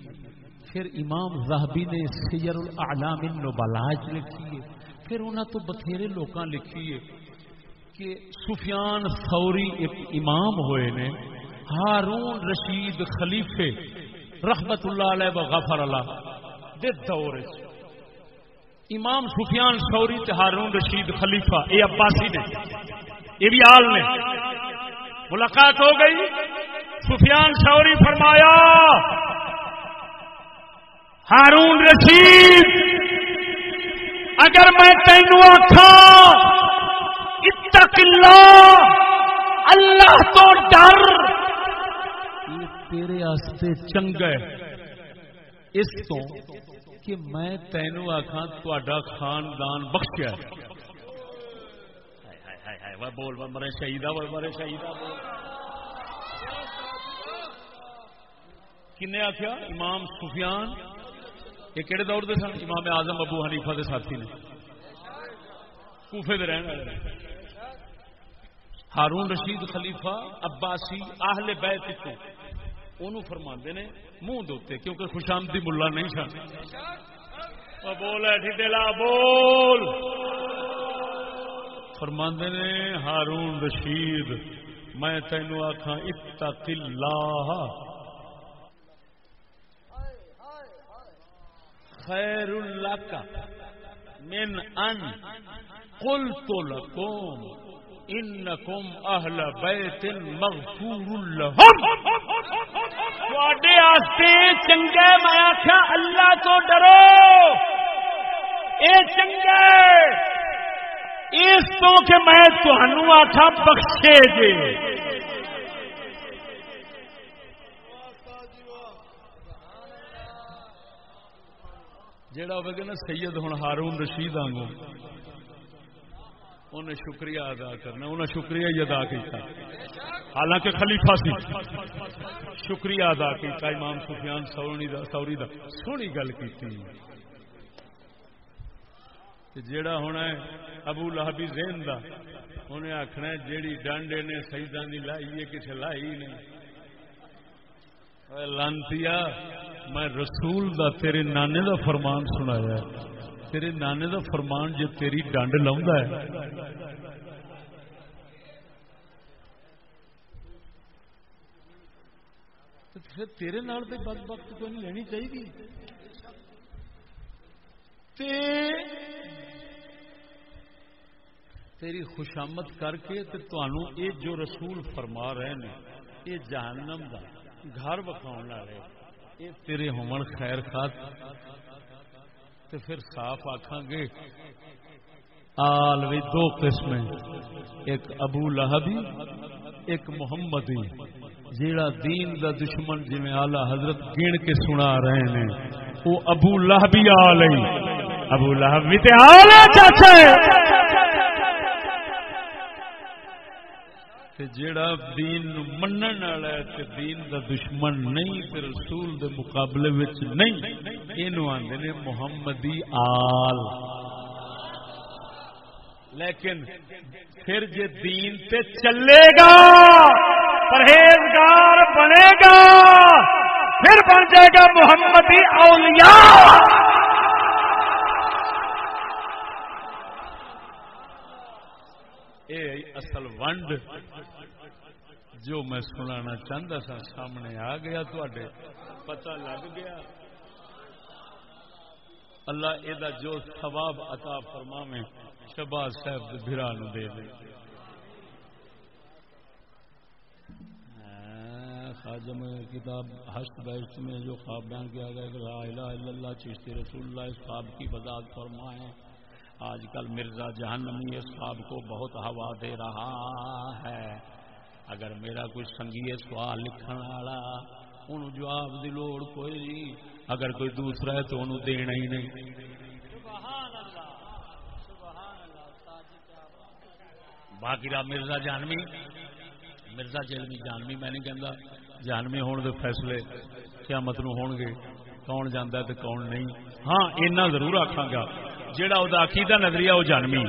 پھر امام ذہبی نے سیر الاعلام النبلاء لکھی ہے پھر انہاں تو بتھیرے لوکاں لکھی ہے کہ سفیان ثوری ایک امام ہوئے نے ہارون رشید خلیفے رحمت اللہ علیہ وغفر اللہ دے دور امام سفیان ثوری تے ہارون رشید خلیفہ یہ عباسی نے یہ بھی آل نے ملاقات ہو گئی. سفیان ثوری فرمایا ہارون رشید اگر میں تینوں آکھاں اتق اللہ اللہ تو ڈر یہ تیرے واسطے چنگا ہے اس تو کہ میں تینوں آکھاں تہاڈا خاندان بخشیا ہے. بول مرے شہیدہ بول مرے شہیدہ بول. کنے آخیا امام سفیان یہ کہڑے دور دے سن امام اعظم ابو حنیفہ دے ساتھی نے کوفے دے رہن والے. ہارون رشید خلیفہ عباسی اہل بیت کو انہوں فرماندے نے منہ دوتے کیونکہ خوشامدی ملا نہیں سن. بول ڈھلا بول. فرماندے نے ہارون رشید میں تینوں آکھاں اتق اللہ خیر لک من ان قلت لکم انکم اہل بیت مغفور لہم. تواڈے واسطے چنگا میں آکھیا اللہ تو ڈرو اے چنگا اس تو کہ میں تہانوں آکھا بخشے جے. جیڑا ہوئے گا نا سید ہن ہارون رشید آنگو انہیں شکریہ ادا کرنا انہیں شکریہ ہی ادا کیتا حالانکہ خلیفہ سی شکریہ ادا کیتا امام سفیان ثوری دا سونی گل کیتی. جیڑا ہونا ہے ابو لہبی ذہن دا انہیں آخنا ہے جیڑی ڈانڈے نے سیداں دی لائی ہے کسے لائی نہیں. لانتیا میں رسول دا تیرے نانے دا فرمان سنایا ہے تیرے نانے دا فرمان جو تیری ڈانڈ لاؤندا ہے تو پھر تیرے نال تے بدبخت کوئی نہیں لینی چاہیے. تیری خوشامد کر کے تانوں اے جو رسول فرما رہے ہیں یہ جہنم دا گھر بکھاؤن والے یہ تیرے ہومن خیر خات تو پھر صاف آکھاں گے آل بھی دو قسم ایک ابو لہبی ایک محمدی جیڑا دین دا دشمن جی میں آلہ حضرت گن کے سنا رہے ہیں وہ ابو لہبی آل ہے. ابو لہبی تے آل چاچا جیڑا دین منن والا ہے تے دین دا دشمن نہیں تے رسول دے مقابلے وچ نہیں اینو آندے نے محمدی آل. لیکن پھر جے دین تے چلے گا پرہیزگار بنے گا پھر بن جائے گا محمدی اولیاء. اے اصل ونڈ جو میں سنانا چاہتا سا سامنے آ گیا تواڈے پتہ لگ گیا. اللہ یہ جو ثواب عطا فرماویں شہباز صاحب کے بھرا نو دے دے. خواجہ میں کتاب ہشت بہشت میں جو خواب بیان کیا گیا کہ لا الہ الا اللہ چشتی رسول اللہ اس خواب کی وضاحت فرمائیں. آج کل مرزا جہنمی اس خواب کو بہت ہوا دے رہا ہے. اگر میرا کوئی سنگی سوال لکھن والا انہوں جواب دی لوڑ کوئی نہیں، اگر کوئی دوسرا ہے تو انہوں دینا ہی نہیں. باقی رہا مرزا جہنمی، مرزا جہنمی جہنمی میں نہیں کہندا جہنمی ہون دے فیصلے قیامت نو ہون گے کون جاندا ہے تے کون نہیں. ہاں اینا ضرور آکھاں گا جیڑا او دا عقیدہ نظریہ او جہنمی